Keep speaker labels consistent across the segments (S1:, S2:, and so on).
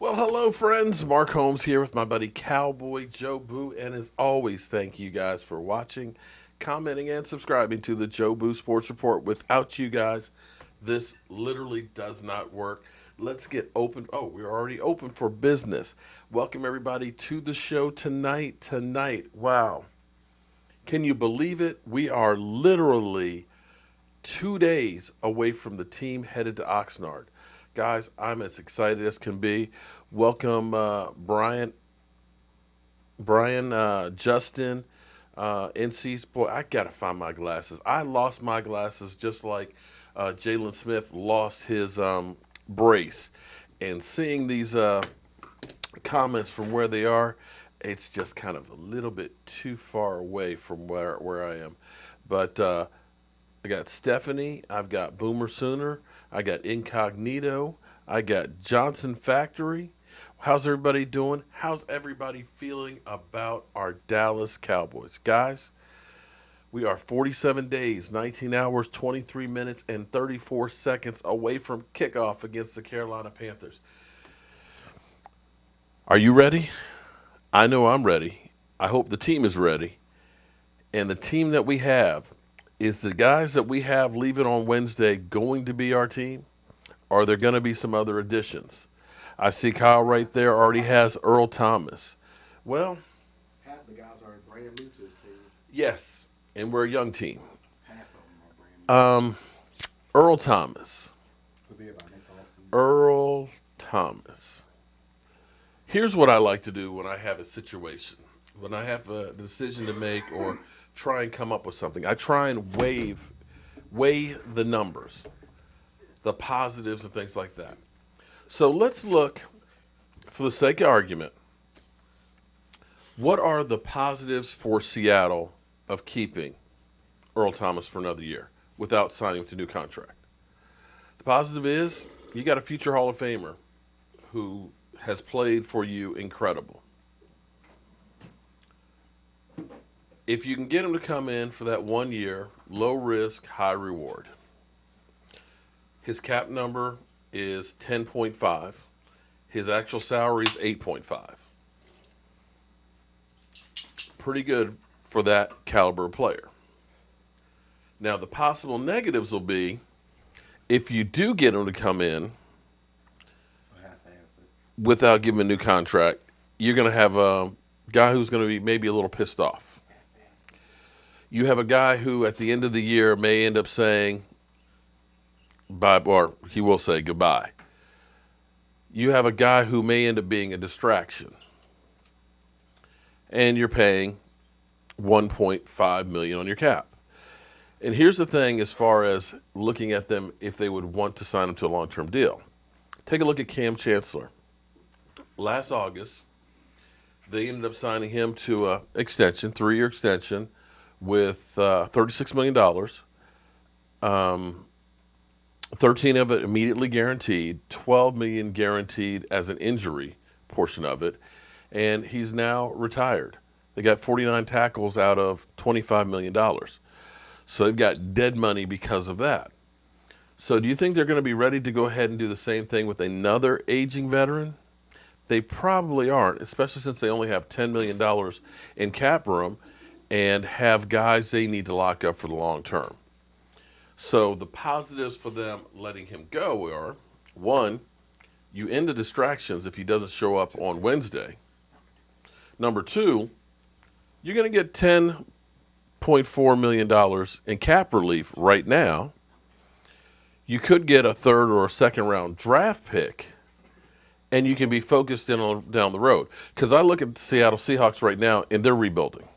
S1: Well, hello, friends. Mark Holmes here with my buddy Cowboy Joe Boo. And as always, thank you guys for watching, commenting, and subscribing to the Joe Boo Sports Report. Without you guys, this literally does not work. Let's get open. Oh, we're already open for business. Welcome, everybody, to the show tonight. Wow. Can you believe it? We are literally 2 days away from the team headed to Oxnard. Guys, I'm as excited as can be. Welcome, Justin, NC's. Boy, I got to find my glasses. I lost my glasses just like Jalen Smith lost his brace. And seeing these comments from where they are, it's just kind of a little bit too far away from where I am. But I got Stephanie. I've got Boomer Sooner. I got Incognito. I got Johnson Factory. How's everybody doing? How's everybody feeling about our Dallas Cowboys? Guys, we are 47 days, 19 hours, 23 minutes, and 34 seconds away from kickoff against the Carolina Panthers. Are you ready? I know I'm ready. I hope the team is ready. And the team that we have, is the guys that we have leaving on Wednesday going to be our team? Or are there going to be some other additions? I see Kyle right there already has Earl Thomas. Well,
S2: Half the guys are brand new to this team.
S1: yes, and we're a young team.
S2: Half of them are brand new.
S1: Um, Earl Thomas.
S2: Could be about next offseason.
S1: Earl Thomas. Here's what I like to do when I have a situation, when I have a decision to make or try and come up with something. I try and weigh the numbers, the positives and things like that. So let's look, for the sake of argument, what are the positives for Seattle of keeping Earl Thomas for another year without signing him to a new contract? The positive is you got a future Hall of Famer who has played for you incredible. If you can get him to come in for that 1 year, low risk, high reward. His cap number is 10.5. His actual salary is 8.5. Pretty good for that caliber player. Now, the possible negatives will be if you do get him to come in without giving him a new contract, you're going to have a guy who's going to be maybe a little pissed off. You have a guy who at the end of the year may end up saying bye, or he will say goodbye. You have a guy who may end up being a distraction. And you're paying 1.5 million on your cap. And here's the thing as far as looking at them if they would want to sign him to a long-term deal. Take a look at Cam Chancellor. Last August, they ended up signing him to an extension, 3-year extension, with $36 million. 13 of it immediately guaranteed, 12 million guaranteed as an injury portion of it, and he's now retired. They got 49 tackles out of $25 million. So they've got dead money because of that. So do you think they're going to be ready to go ahead and do the same thing with another aging veteran? They probably aren't, especially since they only have $10 million in cap room and have guys they need to lock up for the long term. So the positives for them letting him go are, one, you end the distractions if he doesn't show up on Wednesday. Number two, you're going to get $10.4 million in cap relief right now. You could get a third or a second round draft pick, and you can be focused in on down the road. Because I look at the Seattle Seahawks right now, and they're rebuilding.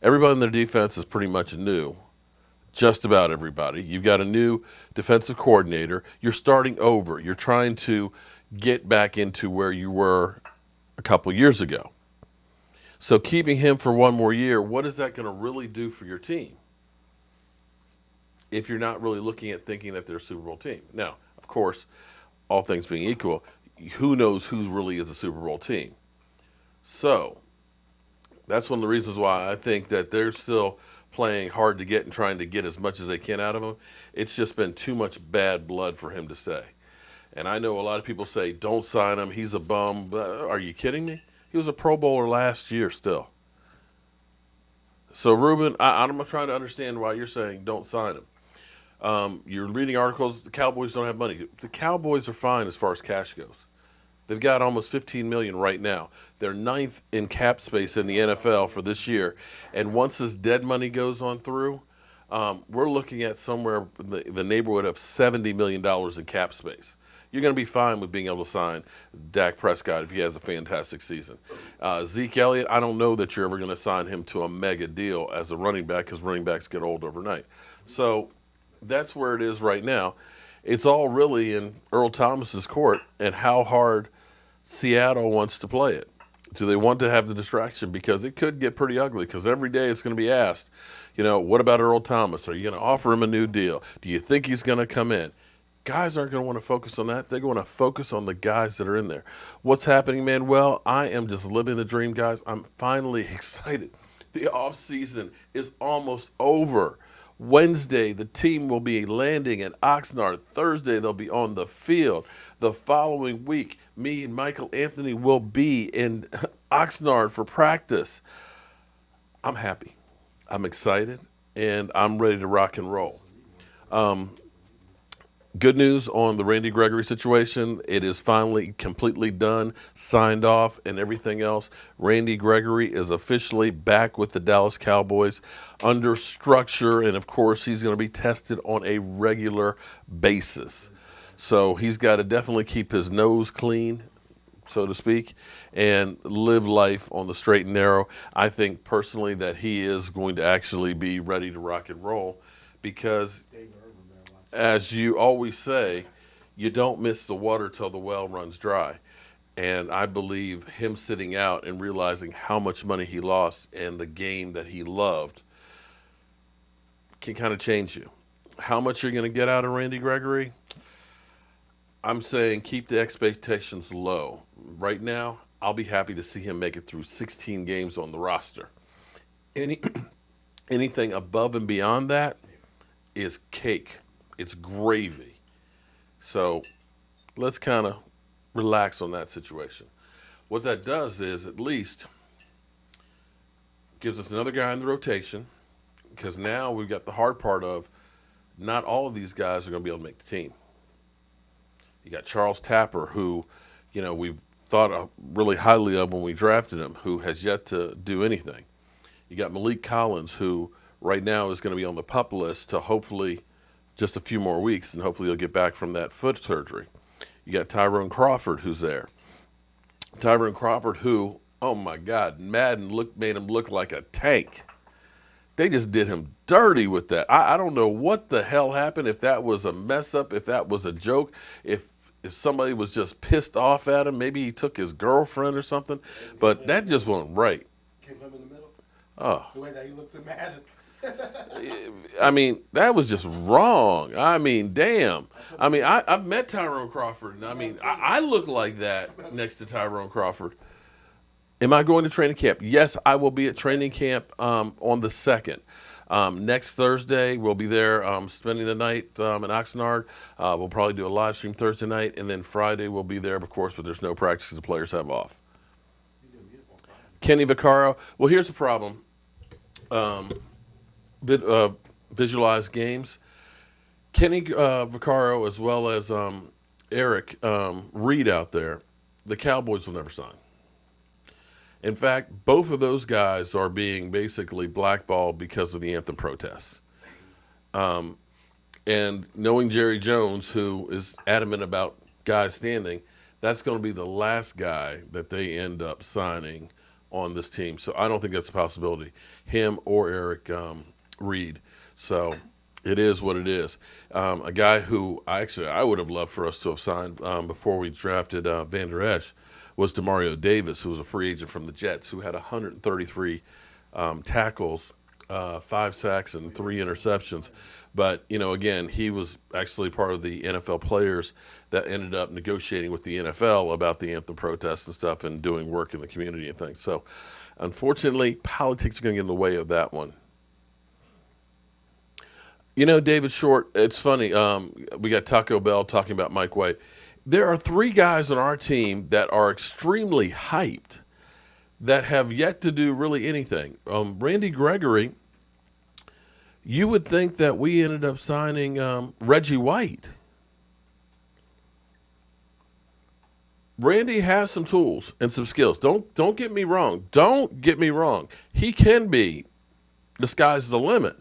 S1: Everybody in their defense is pretty much new. Just about everybody. You've got a new defensive coordinator. You're starting over. You're trying to get back into where you were a couple years ago. So keeping him for one more year, what is that going to really do for your team? If you're not really looking at thinking that they're a Super Bowl team. Now, of course, all things being equal, who knows who really is a Super Bowl team? So that's one of the reasons why I think that they're still playing hard to get and trying to get as much as they can out of him. It's just been too much bad blood for him to stay. And I know a lot of people say, don't sign him. He's a bum. Are you kidding me? He was a Pro Bowler last year still. So, Ruben, I'm trying to understand why you're saying don't sign him. You're reading articles, the Cowboys don't have money. The Cowboys are fine as far as cash goes. They've got almost 15 million right now. They're ninth in cap space in the NFL for this year. And once this dead money goes on through, we're looking at somewhere in the neighborhood of $70 million in cap space. You're going to be fine with being able to sign Dak Prescott if he has a fantastic season. Zeke Elliott, I don't know that you're ever going to sign him to a mega deal as a running back because running backs get old overnight. So that's where it is right now. It's all really in Earl Thomas's court and how hard Seattle wants to play it. Do they want to have the distraction? Because it could get pretty ugly because every day it's going to be asked, what about Earl Thomas? Are you going to offer him a new deal? Do you think he's going to come in? Guys aren't going to want to focus on that. They're going to focus on the guys that are in there. What's happening, man? Well, I am just living the dream, guys. I'm finally excited. The offseason is almost over. Wednesday, the team will be landing at Oxnard. Thursday, they'll be on the field. The following week, me and Michael Anthony will be in Oxnard for practice. I'm happy. I'm excited, and I'm ready to rock and roll. Good news on the Randy Gregory situation. It is finally completely done, signed off, and everything else. Randy Gregory is officially back with the Dallas Cowboys under structure, and of course, he's going to be tested on a regular basis. So he's got to definitely keep his nose clean, so to speak, and live life on the straight and narrow. I think personally that he is going to actually be ready to rock and roll because as you always say, you don't miss the water till the well runs dry. And I believe him sitting out and realizing how much money he lost and the game that he loved can kind of change you. How much you're going to get out of Randy Gregory? I'm saying keep the expectations low. Right now, I'll be happy to see him make it through 16 games on the roster. Any anything above and beyond that is cake. It's gravy. So let's kind of relax on that situation. What that does is at least gives us another guy in the rotation because now we've got the hard part of not all of these guys are going to be able to make the team. You got Charles Tapper, who, we thought really highly of when we drafted him, who has yet to do anything. You got Malik Collins, who right now is going to be on the PUP list to hopefully just a few more weeks, and hopefully he'll get back from that foot surgery. You got Tyrone Crawford, who's there. Tyrone Crawford, who, oh my God, Madden made him look like a tank. They just did him dirty with that. I don't know what the hell happened, if that was a mess up, if that was a joke, if somebody was just pissed off at him. Maybe he took his girlfriend or something, but that just wasn't right.
S2: Keep him in the middle.
S1: Oh.
S2: The way that he looks at Madden.
S1: I mean, that was just wrong. I mean, damn. I mean, I've met Tyrone Crawford, and I mean, I look like that next to Tyrone Crawford. Am I going to training camp? Yes, I will be at training camp on the 2nd. Next Thursday, we'll be there spending the night in Oxnard. We'll probably do a live stream Thursday night, and then Friday we'll be there, of course, but there's no practice because the players have off. Kenny Vaccaro. Well, here's the problem. Visualize games. Kenny Vaccaro as well as Eric Reed out there, the Cowboys will never sign. In fact, both of those guys are being basically blackballed because of the anthem protests. And knowing Jerry Jones, who is adamant about guys standing, that's going to be the last guy that they end up signing on this team. So I don't think that's a possibility, him or Eric Reed. So it is what it is. A guy who I would have loved for us to have signed before we drafted Van Der Esch was Demario Davis, who was a free agent from the Jets, who had 133 tackles, 5 sacks, and 3 interceptions. But, again, he was actually part of the NFL players that ended up negotiating with the NFL about the anthem protests and stuff and doing work in the community and things. So, unfortunately, politics are going to get in the way of that one. David Short, it's funny. We got Taco Bell talking about Mike White. There are three guys on our team that are extremely hyped that have yet to do really anything. Randy Gregory, you would think that we ended up signing Reggie White. Randy has some tools and some skills. Don't get me wrong. Don't get me wrong. He can be the sky's the limit.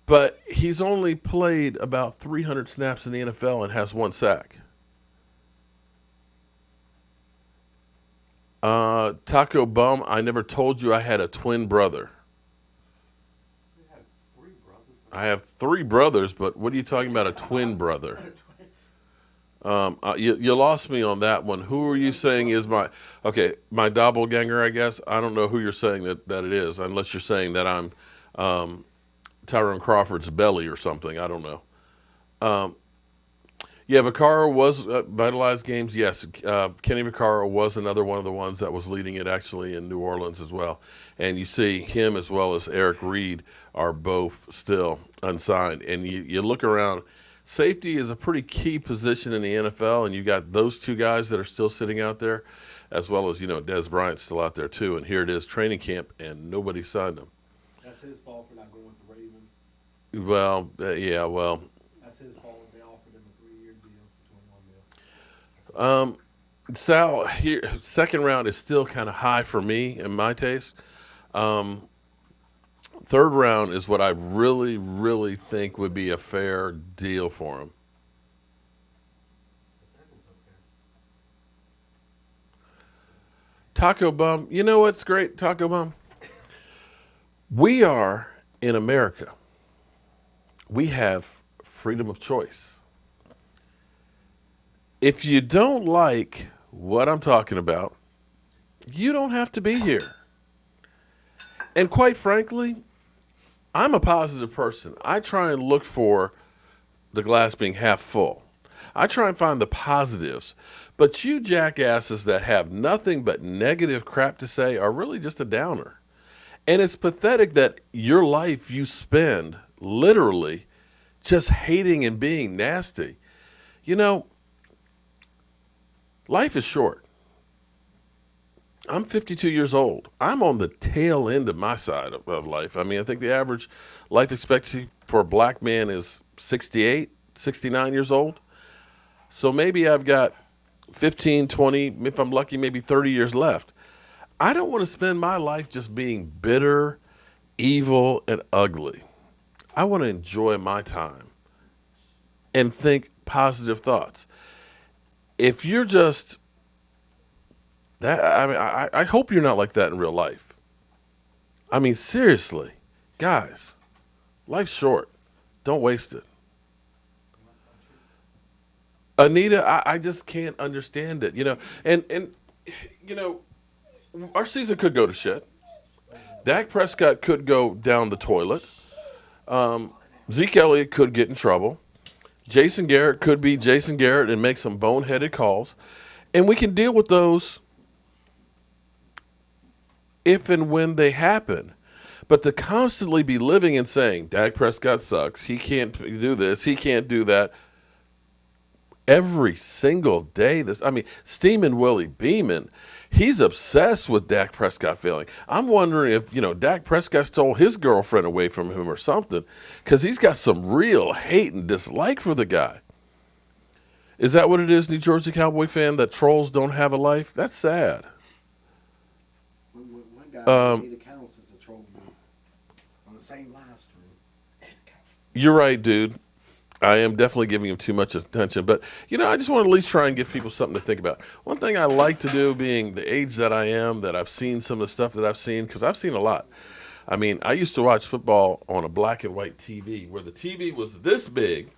S1: But he's only played about 300 snaps in the NFL and has one sack. Taco Bum, I never told you I had a twin brother.
S2: You have three brothers.
S1: I have three brothers, but what are you talking about, a twin brother? You lost me on that one. Who are you saying is my doppelganger, I guess? I don't know who you're saying that it is, unless you're saying that I'm Tyrone Crawford's belly or something. I don't know. Yeah, Vaccaro was vitalized games. Yes, Kenny Vaccaro was another one of the ones that was leading it actually in New Orleans as well. And you see him as well as Eric Reed are both still unsigned. And you look around, safety is a pretty key position in the NFL, and you got those two guys that are still sitting out there, as well as Des Bryant's still out there too. And here it is, training camp, and nobody signed him.
S2: That's his fault for not going with the Ravens.
S1: Well, yeah, well.
S2: That's his fault. They offered him a 3-year deal for 21 mil.
S1: Sal, here, second round is still kind of high for me in my taste. Third round is what I really, really think would be a fair deal for him.
S2: The second's okay.
S1: Taco Bum, you know what's great, Taco Bum? We are in America. We have freedom of choice. If you don't like what I'm talking about, you don't have to be here. And quite frankly, I'm a positive person. I try and look for the glass being half full. I try and find the positives. But you jackasses that have nothing but negative crap to say are really just a downer. And it's pathetic that your life you spend literally just hating and being nasty. You know, life is short. I'm 52 years old. I'm on the tail end of my side of life. I mean, I think the average life expectancy for a black man is 68, 69 years old. So maybe I've got 15, 20, if I'm lucky, maybe 30 years left. I don't want to spend my life just being bitter, evil, and ugly. I want to enjoy my time and think positive thoughts. If you're just that, I mean, I hope you're not like that in real life. I mean, seriously, guys, life's short. Don't waste it. Anita, I just can't understand it. And you know, our season could go to shit. Dak Prescott could go down the toilet. Zeke Elliott could get in trouble. Jason Garrett could be Jason Garrett and make some boneheaded calls. And we can deal with those if and when they happen. But to constantly be living and saying, Dak Prescott sucks, he can't do this, he can't do that, every single day. Steamin' Willie Beeman, he's obsessed with Dak Prescott failing. I'm wondering if, Dak Prescott stole his girlfriend away from him or something, because he's got some real hate and dislike for the guy. Is that what it is, New Jersey Cowboy fan, that trolls don't have a life? That's sad.
S2: One guy
S1: Um,
S2: made accounts as a troll on the same live stream.
S1: You're right, dude. I am definitely giving him too much attention. But, I just want to at least try and give people something to think about. One thing I like to do, being the age that I am, that I've seen some of the stuff that I've seen, because I've seen a lot. I mean, I used to watch football on a black and white TV where the TV was this big,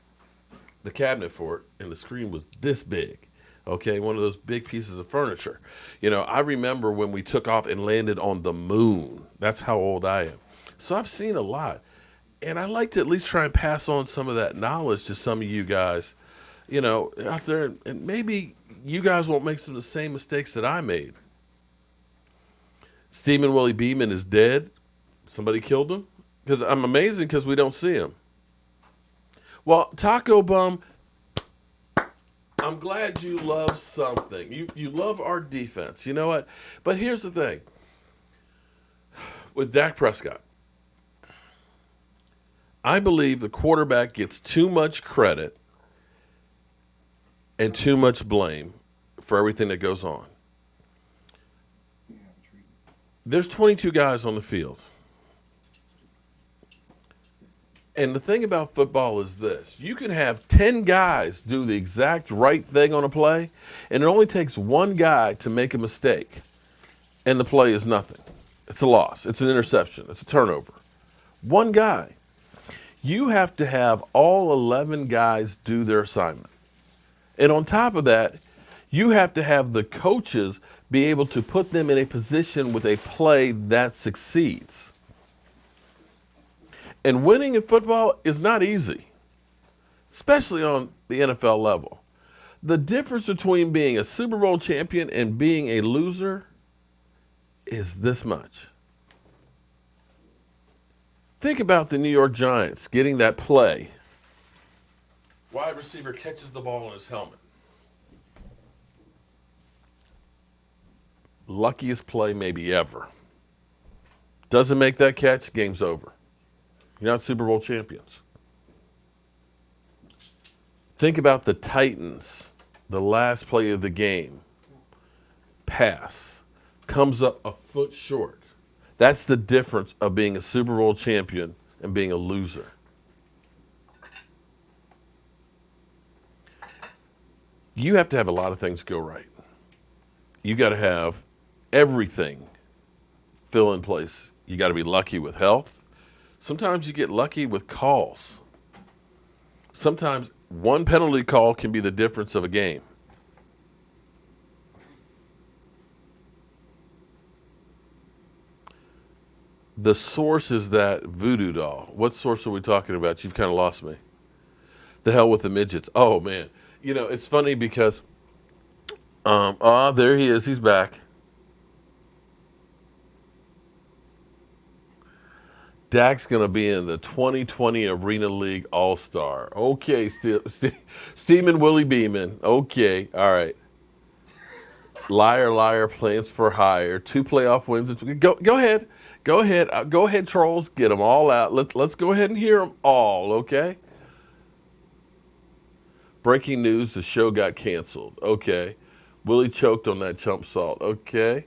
S1: the cabinet for it, and the screen was this big. Okay, one of those big pieces of furniture. I remember when we took off and landed on the moon. That's how old I am. So I've seen a lot. And I like to at least try and pass on some of that knowledge to some of you guys, out there. And maybe you guys won't make some of the same mistakes that I made. Stephen Willie Beeman is dead. Somebody killed him? Because I'm amazing because we don't see him. Well, Taco Bum, I'm glad you love something. You love our defense. You know what? But here's the thing with Dak Prescott. I believe the quarterback gets too much credit and too much blame for everything that goes on. There's 22 guys on the field. And the thing about football is this you can have 10 guys do the exact right thing on a play, and it only takes one guy to make a mistake, and the play is nothing. It's a loss, it's an interception, it's a turnover. One guy. You have to have all 11 guys do their assignment. And on top of that, you have to have the coaches be able to put them in a position with a play that succeeds. And winning in football is not easy, especially on the NFL level. The difference between being a Super Bowl champion and being a loser is this much. Think about the New York Giants getting that play. Wide receiver catches the ball in his helmet. Luckiest play maybe ever. Doesn't make that catch, game's over. You're not Super Bowl champions. Think about the Titans, the last play of the game. Pass. Comes up a foot short. That's the difference of being a Super Bowl champion and being a loser. You have to have a lot of things go right. You got to have everything fill in place. You got to be lucky with health. Sometimes you get lucky with calls. Sometimes one penalty call can be the difference of a game. The source is that voodoo doll. What source are we talking about? You've kind of lost me. The hell with the midgets. Oh, man. You know, it's funny because, there he is. He's back. Dak's going to be in the 2020 Arena League All-Star. Okay, Steeman Willie Beeman. Okay, all right. Liar, liar, plans for hire. 2 playoff wins. Go ahead. Go ahead. Go ahead, trolls. Get them all out. Let's go ahead and hear them all, okay? Breaking news, the show got canceled. Okay. Willie choked on that chump salt. Okay.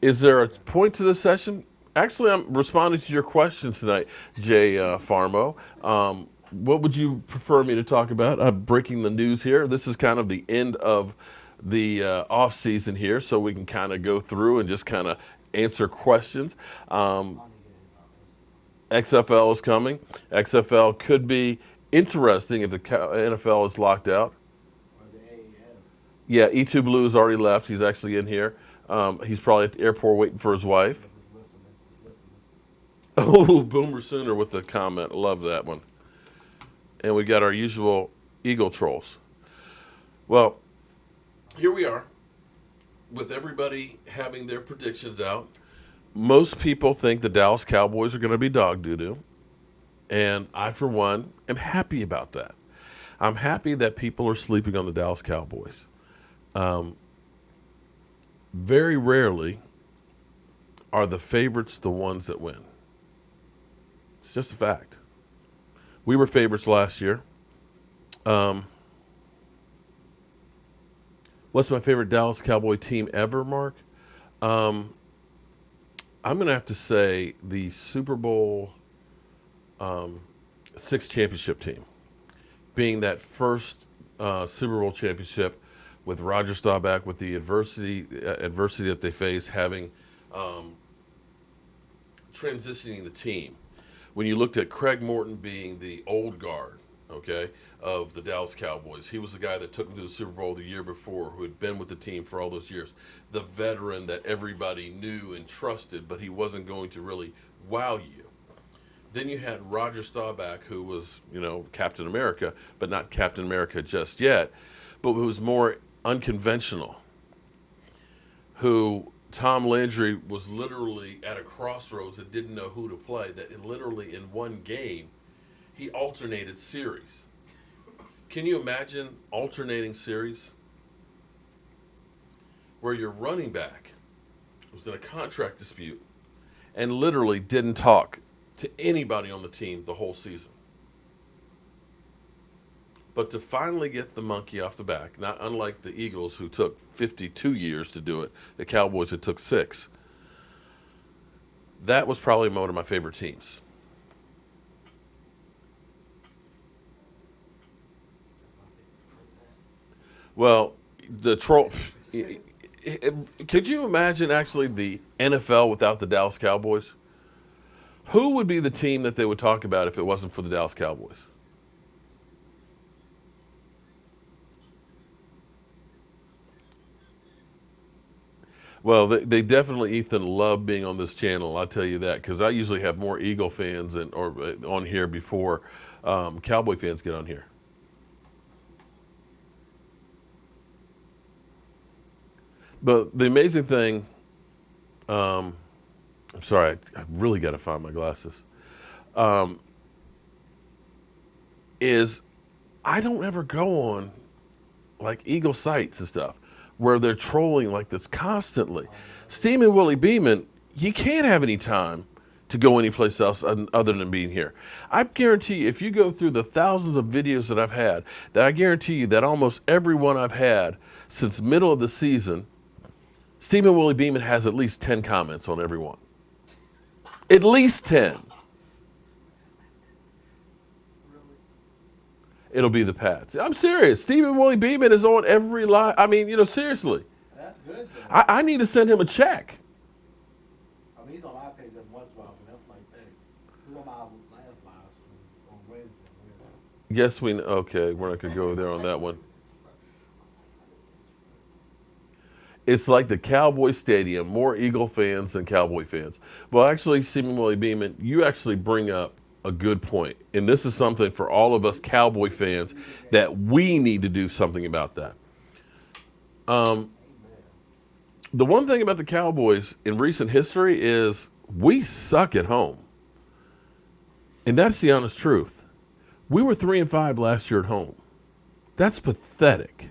S1: Is there a point to this session? Actually, I'm responding to your questions tonight, Jay Farmo. What would you prefer me to talk about? Breaking the news here. This is kind of the end of the off season here, so we can kind of go through and just kind of answer questions. XFL is coming. XFL could be interesting if the NFL is locked out. Yeah, E2 Blue has already left. He's actually in here. He's probably at the airport waiting for his wife. Oh, Boomer Sooner with a comment. Love that one. And we got our usual Eagle trolls. Well, here we are with everybody having their predictions out. Most people think the Dallas Cowboys are going to be dog doo-doo. And I, for one, am happy about that. I'm happy that people are sleeping on the Dallas Cowboys. Very rarely are the favorites the ones that win. It's just a fact. We were favorites last year. What's my favorite Dallas Cowboy team ever, Mark? I'm going to have to say the Super Bowl 6 championship team. Being that first Super Bowl championship with Roger Staubach, with the adversity that they face, having transitioning the team. When you looked at Craig Morton being the old guard, okay, of the Dallas Cowboys, he was the guy that took them to the Super Bowl the year before, who had been with the team for all those years. The veteran that everybody knew and trusted, but he wasn't going to really wow you. Then you had Roger Staubach, who was, Captain America, but not Captain America just yet, but who was more unconventional, who Tom Landry was literally at a crossroads and didn't know who to play, that literally in one game, he alternated series. Can you imagine alternating series where your running back was in a contract dispute and literally didn't talk to anybody on the team the whole season? But to finally get the monkey off the back, not unlike the Eagles who took 52 years to do it, the Cowboys it took 6. That was probably one of my favorite teams. Well, the troll. Could you imagine actually the NFL without the Dallas Cowboys? Who would be the team that they would talk about if it wasn't for the Dallas Cowboys? Well, they definitely, Ethan, love being on this channel. I'll tell you that because I usually have more Eagle fans on here before Cowboy fans get on here. But the amazing thing, I'm sorry, I really got to find my glasses, um, is I don't ever go on like Eagle sites and stuff where they're trolling like this constantly. Steve and Willie Beeman, you can't have any time to go anyplace else other than being here. I guarantee you, if you go through the thousands of videos that I've had, that I guarantee you that almost every one I've had since middle of the season, Stephen Willie Beeman has at least 10 comments on every one. At least 10. It'll be the Pats. I'm serious. Stephen Willie Beeman is on every line. I mean, seriously.
S2: That's good, though.
S1: I need to send him a check.
S2: I mean, he's on my page every once in a while, but that's like, hey, he's on my last live on Wednesday.
S1: Yes, okay, we're not going to go there on that one. It's like the Cowboy Stadium, more Eagle fans than Cowboy fans. Well, actually, Stephen Willie Beeman, you actually bring up a good point. And this is something for all of us Cowboy fans that we need to do something about that. The one thing about the Cowboys in recent history is we suck at home. And that's the honest truth. We were 3-5 last year at home. That's pathetic.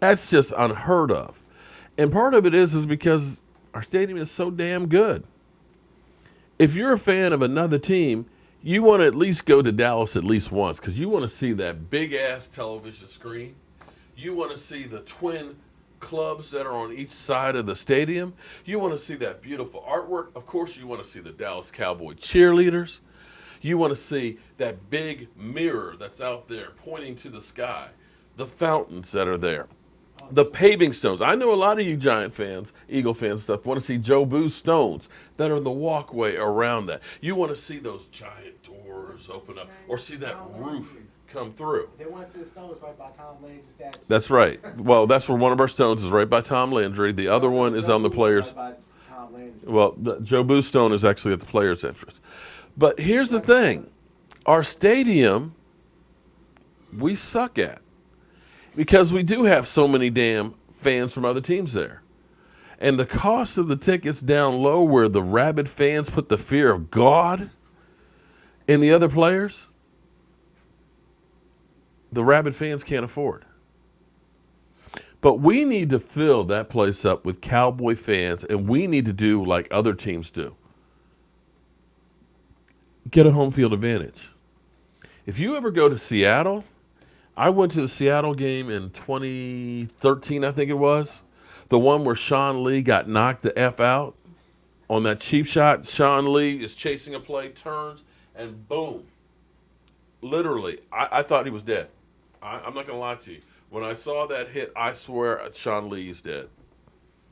S1: That's just unheard of. And part of it is because our stadium is so damn good. If you're a fan of another team, you want to at least go to Dallas at least once because you want to see that big-ass television screen. You want to see the twin clubs that are on each side of the stadium. You want to see that beautiful artwork. Of course, you want to see the Dallas Cowboy cheerleaders. You want to see that big mirror that's out there pointing to the sky, the fountains that are there, the paving stones. I know a lot of you Giant fans, Eagle fans stuff, want to see Joe Boo's stones that are the walkway around that. You want to see those giant doors open up or see that roof come through.
S2: They want to see the stones right by Tom Landry's statue.
S1: That's right. Well, that's where one of our stones is right by Tom Landry. The other one is on the players.
S2: Right by Tom Landry.
S1: Well, the Joe Boo's stone is actually at the players' entrance. But here's the thing. Our stadium, we suck at. Because we do have so many damn fans from other teams there. And the cost of the tickets down low where the rabid fans put the fear of God in the other players, the rabid fans can't afford. But we need to fill that place up with Cowboy fans, and we need to do like other teams do. Get a home field advantage. If you ever go to Seattle, I went to the Seattle game in 2013, I think it was. The one where Sean Lee got knocked the F out on that cheap shot. Sean Lee is chasing a play, turns, and boom. Literally, I thought he was dead. I'm not going to lie to you. When I saw that hit, I swear Sean Lee is dead.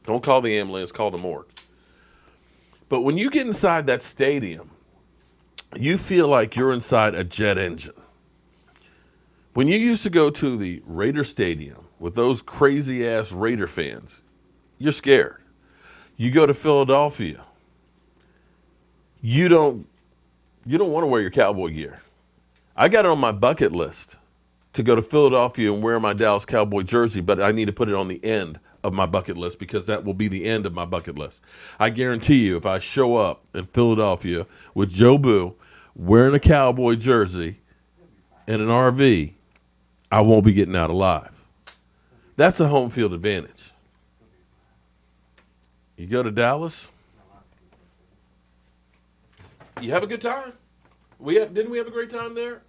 S1: Don't call the ambulance, call the morgue. But when you get inside that stadium, you feel like you're inside a jet engine. When you used to go to the Raider Stadium with those crazy-ass Raider fans, you're scared. You go to Philadelphia, you don't want to wear your Cowboy gear. I got it on my bucket list to go to Philadelphia and wear my Dallas Cowboy jersey, but I need to put it on the end of my bucket list because that will be the end of my bucket list. I guarantee you if I show up in Philadelphia with Joe Boo wearing a Cowboy jersey
S2: He'll be fine.
S1: in an RV, I won't be getting out alive. That's a home field advantage.
S2: He'll be
S1: You go to Dallas,
S2: fine. A lot of people
S1: you have a good time. Didn't we have a great time there?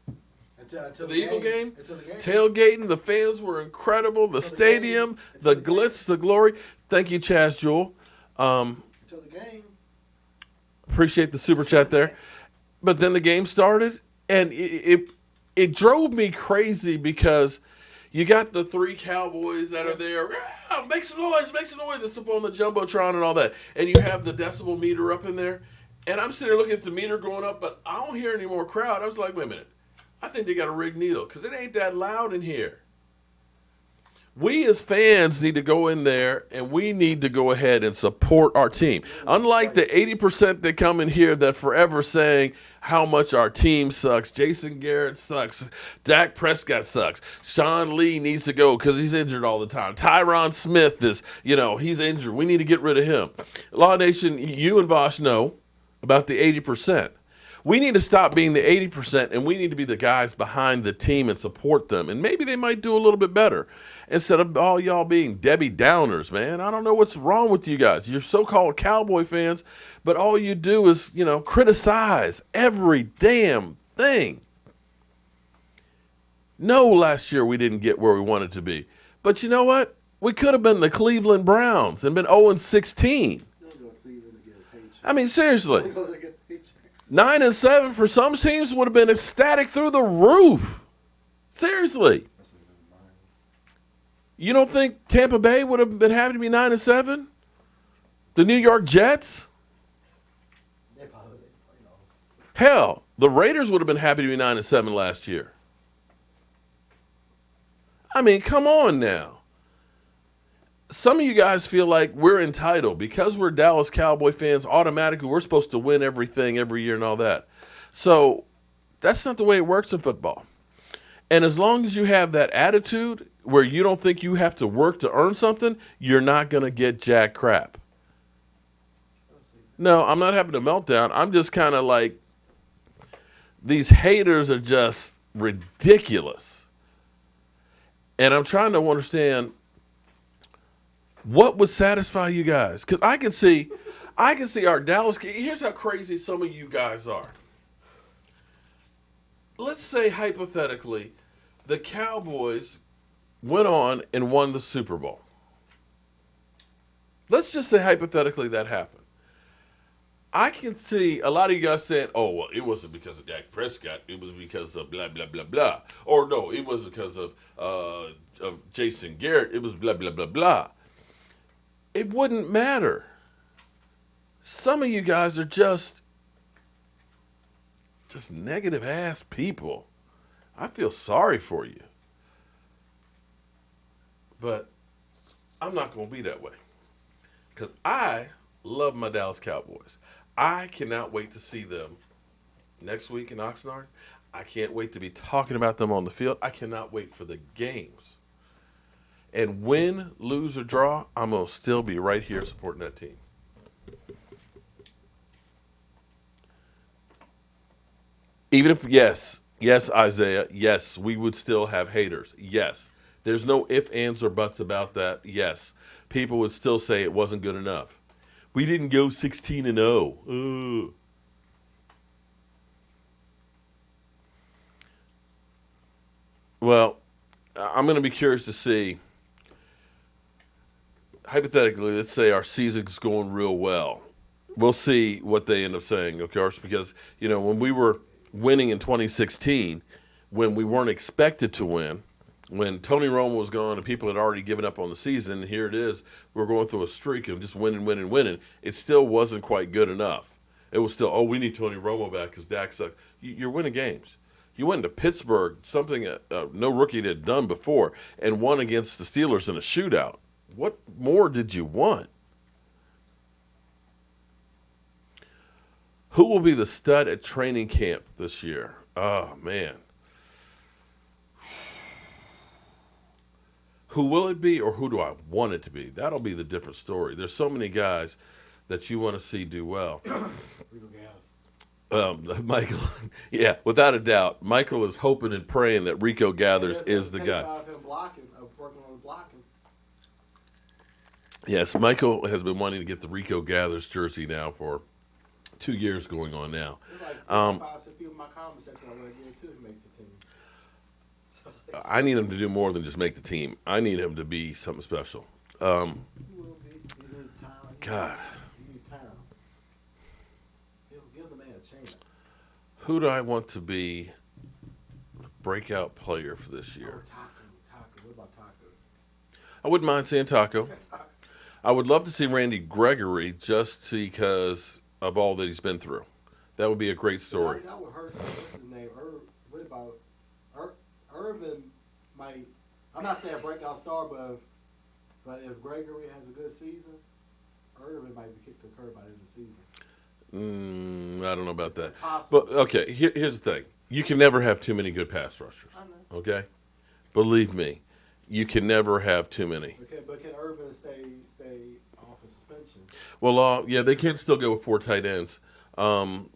S2: until
S1: The Eagle game,
S2: Until the game.
S1: tailgating, the fans were incredible. The
S2: Until the
S1: stadium,
S2: game.
S1: the
S2: Until the game.
S1: glitz, the glory. Thank you, Chaz Jewell.
S2: Until the game.
S1: Appreciate the super chat there. But then the game started, and it drove me crazy because you got the three Cowboys that are there. "Ah, make some noise, make some noise. It's up on the jumbotron and all that, and you have the decibel meter up in there. And I'm sitting there looking at the meter going up, but I don't hear any more crowd. I was like, wait a minute, I think they got a rigged needle because it ain't that loud in here. We as fans need to go in there and we need to go ahead and support our team. Unlike the 80% that come in here that forever saying how much our team sucks. Jason Garrett sucks. Dak Prescott sucks. Sean Lee needs to go because he's injured all the time. Tyron Smith is, he's injured. We need to get rid of him. Law Nation, you and Vosh know about the 80%. We need to stop being the 80% and we need to be the guys behind the team and support them. And maybe they might do a little bit better instead of all y'all being Debbie Downers, man. I don't know what's wrong with you guys. You're so-called Cowboy fans, but all you do is, criticize every damn thing. No, last year we didn't get where we wanted to be. But you know what? We could have been the Cleveland Browns and been 0-16.
S2: Don't go to Cleveland to get a paycheck.
S1: I mean, seriously.
S2: Don't go to get a paycheck.
S1: 9-7 for some teams would have been ecstatic through the roof. Seriously.
S2: That's what it was.
S1: You don't think Tampa Bay would have been happy to be 9-7? The New York Jets?
S2: They probably,
S1: Hell, the Raiders would have been happy to be 9-7 last year. I mean, come on now. Some of you guys feel like we're entitled because we're Dallas Cowboy fans. Automatically, we're supposed to win everything every year and all that. So that's not the way it works in football. And as long as you have that attitude where you don't think you have to work to earn something, you're not going to get jack crap. No, I'm not having a meltdown. I'm just kind of like, these haters are just ridiculous. And I'm trying to understand what would satisfy you guys. Because I can see our Dallas. Here's how crazy some of you guys are. Let's say hypothetically, the Cowboys went on and won the Super Bowl. Let's just say hypothetically that happened. I can see a lot of you guys saying, oh, well, it wasn't because of Dak Prescott. It was because of blah, blah, blah, blah. Or no, it was because of Jason Garrett. It was blah, blah, blah, blah. It wouldn't matter. Some of you guys are just negative ass people. I feel sorry for you. But I'm not going to be that way. Because I love my Dallas Cowboys. I cannot wait to see them next week in Oxnard. I can't wait to be talking about them on the field. I cannot wait for the games. And win, lose, or draw, I'm going to still be right here supporting that team. Even if, yes, Isaiah, yes, we would still have haters. Yes. There's no ifs, ands, or buts about that. Yes. People would still say it wasn't good enough. We didn't go 16-0. Well, I'm going to be curious to see. Hypothetically, let's say our season's going real well. We'll see what they end up saying, of course, because, when we were winning in 2016, when we weren't expected to win, when Tony Romo was gone and people had already given up on the season, and here it is, we're going through a streak of just winning. It still wasn't quite good enough. It was still, we need Tony Romo back because Dak sucks. You're winning games. You went to Pittsburgh, something no rookie had done before, and won against the Steelers in a shootout. What more did you want? Who will be the stud at training camp this year? Oh, man. Who will it be, or who do I want it to be? That'll be the different story. There's so many guys that you want to see do well. Michael, yeah, without a doubt, Michael is hoping and praying that Rico
S2: And
S1: Gathers
S2: there's
S1: is
S2: a
S1: the
S2: tape
S1: guy.
S2: of him blocking, of working on blocking.
S1: Yes, Michael has been wanting to get the Rico Gathers jersey now for 2 years going on now.
S2: There's like
S1: Um,
S2: 5, 6 people in my comment section I want to get too if he makes the team. So it's like,
S1: I need him to do more than just make the team. I need him to be something special. Um,
S2: he will be. He needs talent.
S1: God,
S2: He needs talent. Give the man a chance.
S1: who do I want to be breakout player for this
S2: Oh,
S1: year?
S2: Taco. What about Taco?
S1: I wouldn't mind seeing Taco.
S2: Taco.
S1: I would love to see Randy Gregory just because of all that he's been through. That would be a great
S2: But
S1: story.
S2: that would hurt. What's his name? What about Irvin? Might. I'm not saying breakout star, but if Gregory has a good season, Irvin might be kicked to the curb by the end of the season.
S1: I don't know about that.
S2: It's possible.
S1: But okay, here's the thing: you can never have too many good pass rushers.
S2: I know.
S1: Okay, believe me, you can never have too many.
S2: But can Irvin stay off of suspension?
S1: Well, yeah, they can still go with four tight ends. Um,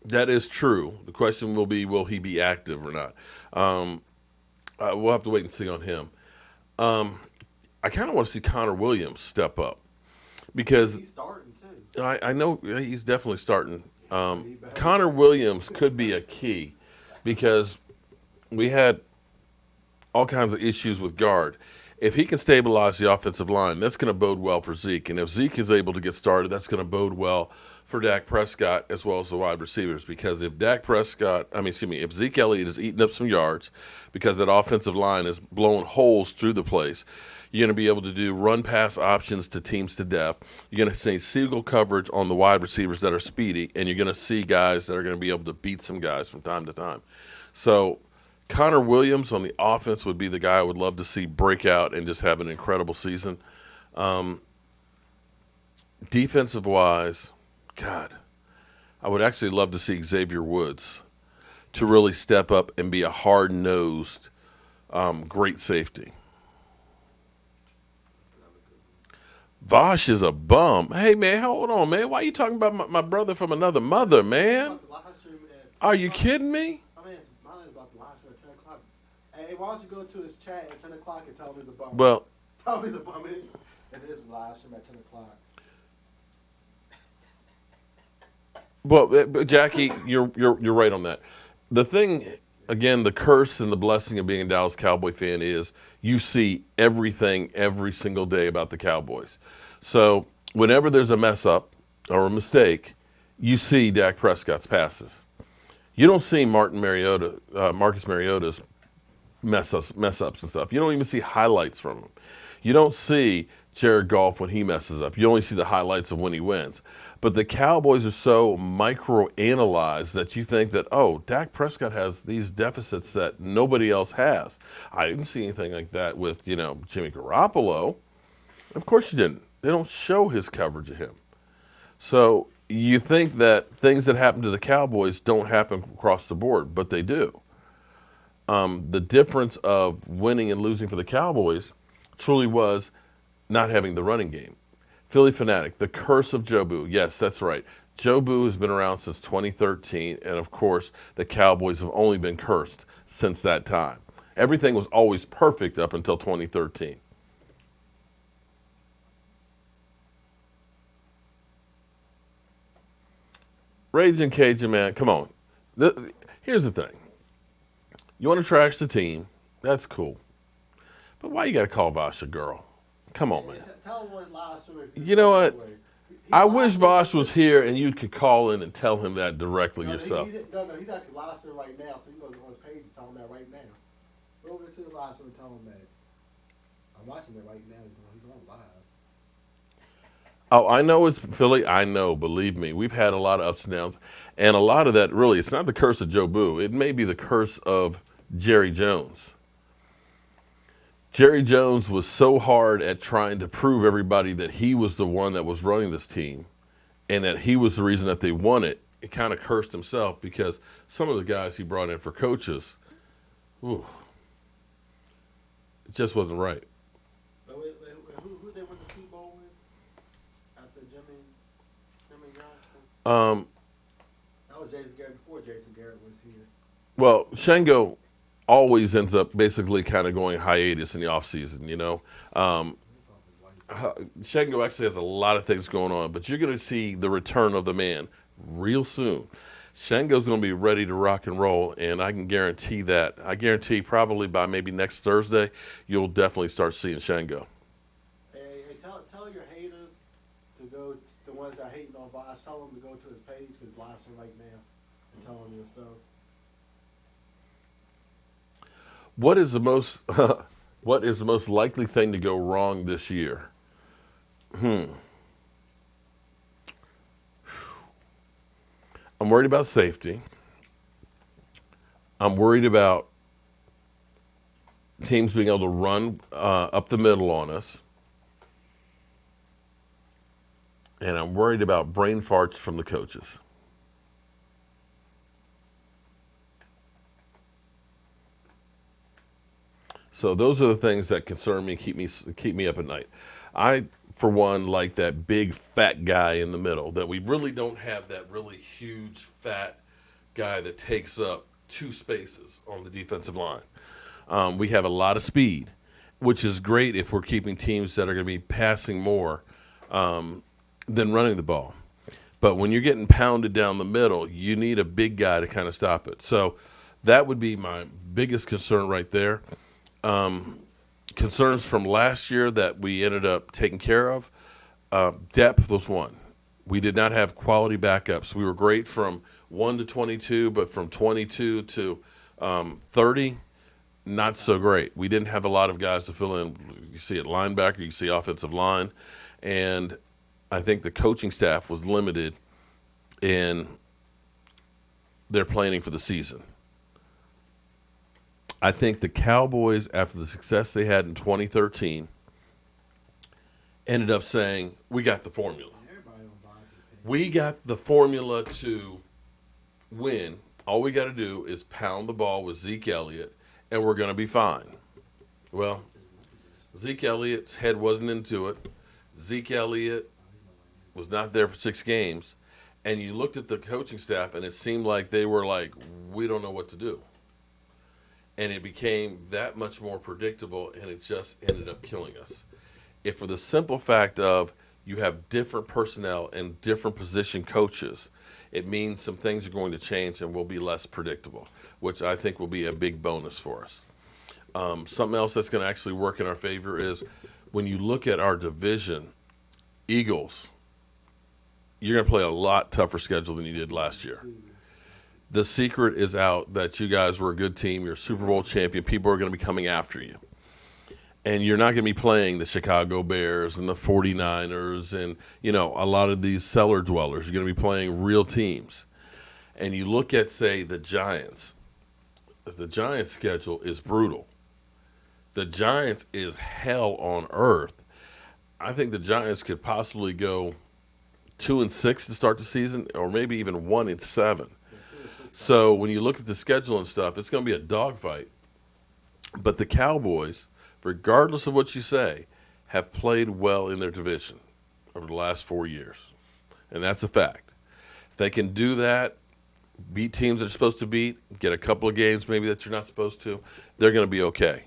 S1: that is true. The question will be, will he be active or not? Um, we'll have to wait and see on him. Um, I kind of want to see Connor Williams step up because
S2: He's starting too.
S1: I know he's definitely starting.
S2: He better.
S1: Connor Williams could be a key because we had all kinds of issues with guard. If he can stabilize the offensive line, that's going to bode well for Zeke. And if Zeke is able to get started, that's going to bode well for Dak Prescott as well as the wide receivers. Because if if Zeke Elliott is eating up some yards because that offensive line is blowing holes through the place, you're going to be able to do run pass options to teams to death. You're going to see single coverage on the wide receivers that are speedy, and you're going to see guys that are going to be able to beat some guys from time to time. So Connor Williams on the offense would be the guy I would love to see break out and just have an incredible season. Um, Defensive wise, God, I would actually love to see Xavier Woods to really step up and be a hard nosed, great safety. Vosh is a bum. Hey, man, hold on, man. Why are you talking about my brother from another mother, man?
S2: About the live stream at 10
S1: Are you
S2: o'clock.
S1: kidding me?
S2: My man's about the live stream at 10 o'clock. Hey, why don't you go to his chat at 10 o'clock and tell him he's a bum?
S1: Well,
S2: Tell him he's a bum. It is live stream at 10 o'clock.
S1: but Jackie, you're right on that. The thing, again, the curse and the blessing of being a Dallas Cowboy fan is you see everything every single day about the Cowboys. So whenever there's a mess up or a mistake, you see Dak Prescott's passes. You don't see Marcus Mariota's mess ups and stuff. You don't even see highlights from him. You don't see Jared Goff when he messes up. You only see the highlights of when he wins. But the Cowboys are so micro-analyzed that you think that, oh, Dak Prescott has these deficits that nobody else has. I didn't see anything like that with, Jimmy Garoppolo. Of course you didn't. They don't show his coverage of him. So you think that things that happen to the Cowboys don't happen across the board, but they do. The difference of winning and losing for the Cowboys truly was not having the running game. Philly Fanatic, the curse of Jobu. Yes, that's right. Jobu has been around since 2013, and of course, the Cowboys have only been cursed since that time. Everything was always perfect up until 2013. Raging Cajun, man, come on. Here's the thing. You want to trash the team, that's cool. But why you got to call Vosh a girl? Come on, man.
S2: Tell him what live stream.
S1: You know what?
S2: He
S1: I
S2: live
S1: wish
S2: stream-
S1: Vosh was here and you could call in and tell him that directly
S2: No,
S1: yourself.
S2: He's actually live stream right now, so you go on his page and tell him that right now. Go over to the live stream and tell him that. I'm watching it right now. He's on live.
S1: Oh, I know it's Philly. I know, believe me. We've had a lot of ups and downs. And a lot of that, really, it's not the curse of Joe Boo. It may be the curse of Jerry Jones. Jerry Jones was so hard at trying to prove everybody that he was the one that was running this team and that he was the reason that they won it. It kind of cursed himself because some of the guys he brought in for coaches, ooh, it just wasn't right.
S2: Who they went to Super Bowl with after Jimmy Johnson? saw Jason Garrett before Jason Garrett was here.
S1: Well, Shango always ends up basically kind of going hiatus in the offseason, you know. Um,
S2: He's off his wife's
S1: Shango actually has a lot of things going on, but you're going to see the return of the man real soon. Shango's going to be ready to rock and roll, and I can guarantee that. I guarantee probably by maybe next Thursday, you'll definitely start seeing Shango.
S2: Hey, tell your haters to go. The ones that are hating on Voss, tell them to go to his page, his live stream right now, and tell him yourself.
S1: What is the most what is the most likely thing to go wrong this year? Hmm. I'm worried about safety. I'm worried about teams being able to run up the middle on us. And I'm worried about brain farts from the coaches. So those are the things that concern me, keep me up at night. I, for one, like that big fat guy in the middle. That we really don't have that really huge fat guy that takes up two spaces on the defensive line. We have a lot of speed, which is great if we're keeping teams that are going to be passing more than running the ball. But when you're getting pounded down the middle, you need a big guy to kind of stop it. So that would be my biggest concern right there. Concerns from last year that we ended up taking care of. Depth was one. We did not have quality backups. We were great from 1 to 22, but from 22 to 30, not so great. We didn't have a lot of guys to fill in. You see it linebacker, you see offensive line, and I think the coaching staff was limited in their planning for the season. I think the Cowboys, after the success they had in 2013, ended up saying, we got the formula.
S2: Everybody on Voss's page.
S1: We got the formula to win. All we got to do is pound the ball with Zeke Elliott, and we're going to be fine. Well, Zeke Elliott's head wasn't into it. Zeke Elliott was not there for 6 games. And you looked at the coaching staff, and it seemed like they were like, we don't know what to do. And it became that much more predictable, and it just ended up killing us. If for the simple fact of you have different personnel and different position coaches, it means some things are going to change and will be less predictable, which I think will be a big bonus for us. Something else that's going to actually work in our favor is when you look at our division, Eagles, you're going to play a lot tougher schedule than you did last year. The secret is out that you guys were a good team. You're a Super Bowl champion. People are going to be coming after you. And you're not going to be playing the Chicago Bears and the 49ers and, you know, a lot of these cellar dwellers. You're going to be playing real teams. And you look at, say, the Giants. The Giants' schedule is brutal. The Giants is hell on earth. I think the Giants could possibly go 2-6 to start the season, or maybe even 1-7. So when you look at the schedule and stuff, it's going to be a dogfight. But the Cowboys, regardless of what you say, have played well in their division over the last 4 years. And that's a fact. If they can do that, beat teams they're supposed to beat, get a couple of games maybe that you're not supposed to, they're going to be okay.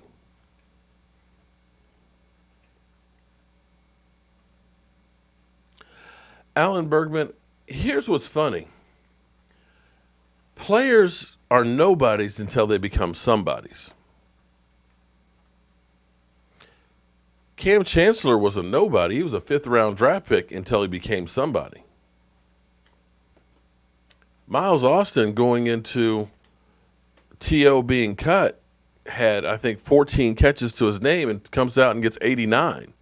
S1: Alan Bergman, here's what's funny. Players are nobodies until they become somebodies. Cam Chancellor was a nobody. He was a fifth-round draft pick until he became somebody. Miles Austin going into T.O. being cut had, I think, 14 catches to his name and comes out and gets 89.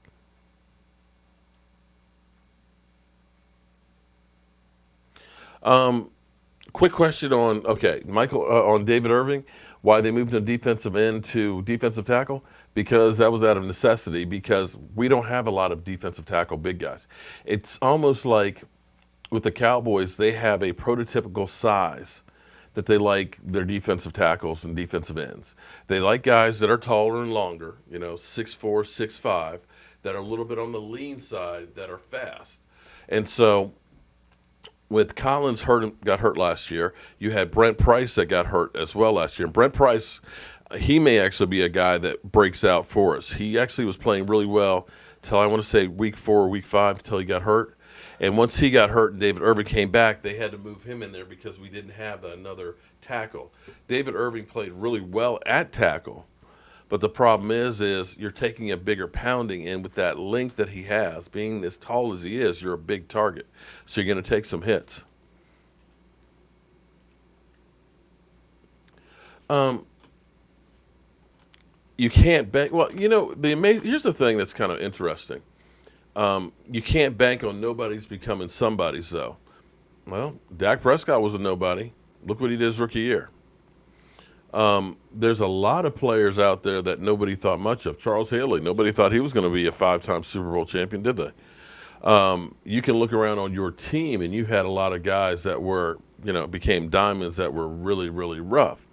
S1: Quick question on, Michael, on David Irving, why they moved him defensive end to defensive tackle? Because that was out of necessity, because we don't have a lot of defensive tackle big guys. It's almost like with the Cowboys, they have a prototypical size that they like their defensive tackles and defensive ends. They like guys that are taller and longer, 6'4", 6'5", that are a little bit on the lean side, that are fast. And so with Collins got hurt last year, you had Brent Price that got hurt as well last year. And Brent Price, he may actually be a guy that breaks out for us. He actually was playing really well till I want to say week 4 or week 5 until he got hurt. And once he got hurt and David Irving came back, they had to move him in there because we didn't have another tackle. David Irving played really well at tackle, but the problem is you're taking a bigger pounding, and with that length that he has, being as tall as he is, you're a big target. So you're going to take some hits. Um, you can't bank. Well, here's the thing that's kind of interesting. You can't bank on nobody's becoming somebody's, though. Well, Dak Prescott was a nobody. Look what he did his rookie year. There's a lot of players out there that nobody thought much of. Charles Haley, nobody thought he was going to be a 5-time Super Bowl champion, did they? You can look around on your team, and you had a lot of guys that were, became diamonds that were really, really rough.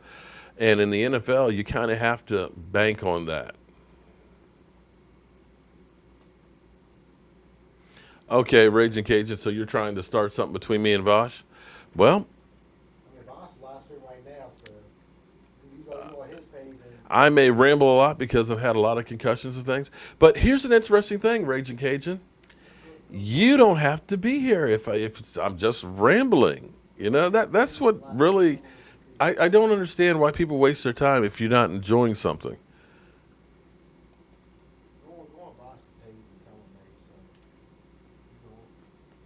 S1: And in the NFL, you kind of have to bank on that. Okay, Raging Cajun, so you're trying to start something between me and Vosh? Well,
S2: I mean, Boss lost it right now, so you go on his page and
S1: I may ramble a lot because I've had a lot of concussions and things. But here's an interesting thing, Raging Cajun. You don't have to be here if I'm just rambling. That's what really I don't understand why people waste their time if you're not enjoying something.
S2: go on Boss's page and tell him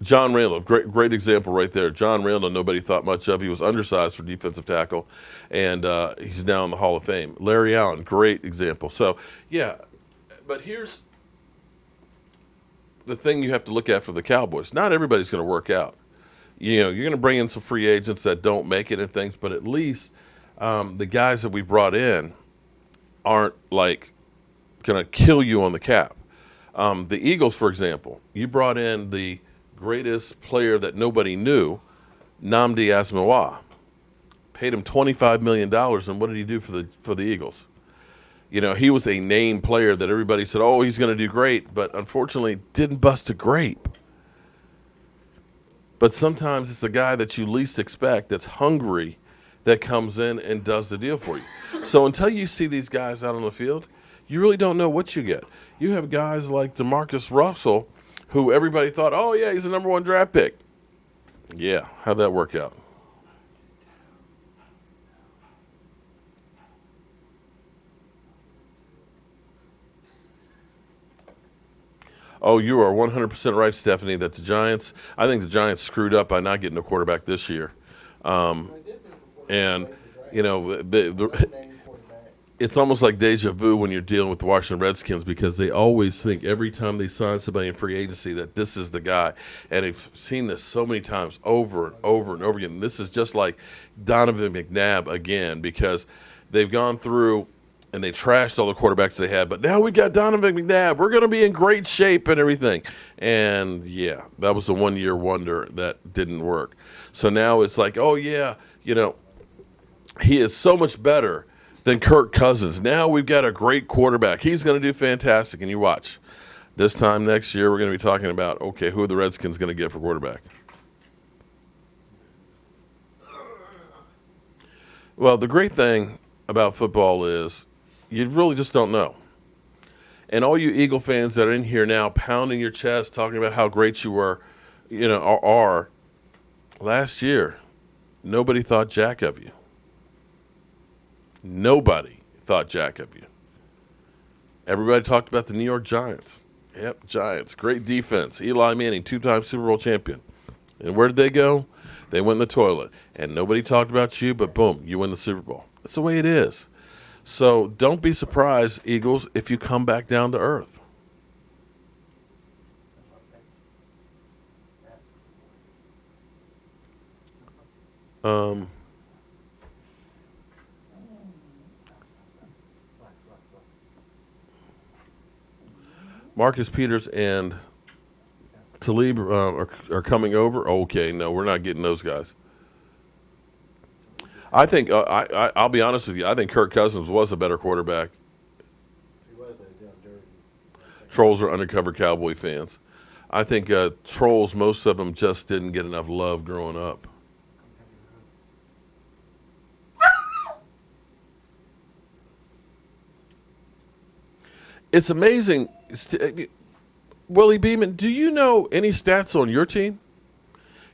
S2: that.
S1: John Randall, great example right there. John Randall, nobody thought much of. He was undersized for defensive tackle, and he's now in the Hall of Fame. Larry Allen, great example. So, yeah, but here's the thing you have to look at for the Cowboys. Not everybody's going to work out. You're going to bring in some free agents that don't make it and things, but at least the guys that we brought in aren't like going to kill you on the cap. The Eagles, for example, you brought in the greatest player that nobody knew, Nnamdi Asomugha. Paid him $25 million, and what did he do for the Eagles? He was a name player that everybody said, oh, he's going to do great, but unfortunately didn't bust a grape. But sometimes it's the guy that you least expect that's hungry that comes in and does the deal for you. So until you see these guys out on the field, you really don't know what you get. You have guys like DeMarcus Russell, who everybody thought, oh, yeah, he's a number 1 draft pick. Yeah, how'd that work out? Oh, you are 100% right, Stephanie, that I think the Giants screwed up by not getting a quarterback this year.
S2: They did this before
S1: And,
S2: they draft.
S1: you know,
S2: No name quarterback.
S1: it's almost like deja vu when you're dealing with the Washington Redskins because they always think every time they sign somebody in free agency that this is the guy. And they've seen this so many times over and over and over again. This is just like Donovan McNabb again because they've gone through and they trashed all the quarterbacks they had. But now we got Donovan McNabb. We're going to be in great shape and everything. And, yeah, that was a one-year wonder that didn't work. So now it's like, oh, yeah, he is so much better than Kirk Cousins. Now we've got a great quarterback. He's going to do fantastic. And you watch. This time next year, we're going to be talking about, okay, who are the Redskins going to get for quarterback? Well, the great thing about football is you really just don't know. And all you Eagle fans that are in here now pounding your chest, talking about how great you were, are last year, nobody thought jack of you. Nobody thought jack of you. Everybody talked about the New York Giants. Yep, Giants. Great defense. Eli Manning, 2-time Super Bowl champion. And where did they go? They went in the toilet. And nobody talked about you, but boom, you win the Super Bowl. That's the way it is. So don't be surprised, Eagles, if you come back down to earth. Um, Marcus Peters and Talib are coming over. Okay, no, we're not getting those guys. I think I'll be honest with you. I think Kirk Cousins was a better quarterback.
S2: He was a damn dirty.
S1: Trolls are undercover Cowboy fans. I think trolls, most of them just didn't get enough love growing up. It's amazing. Willie Beeman, do you know any stats on your team?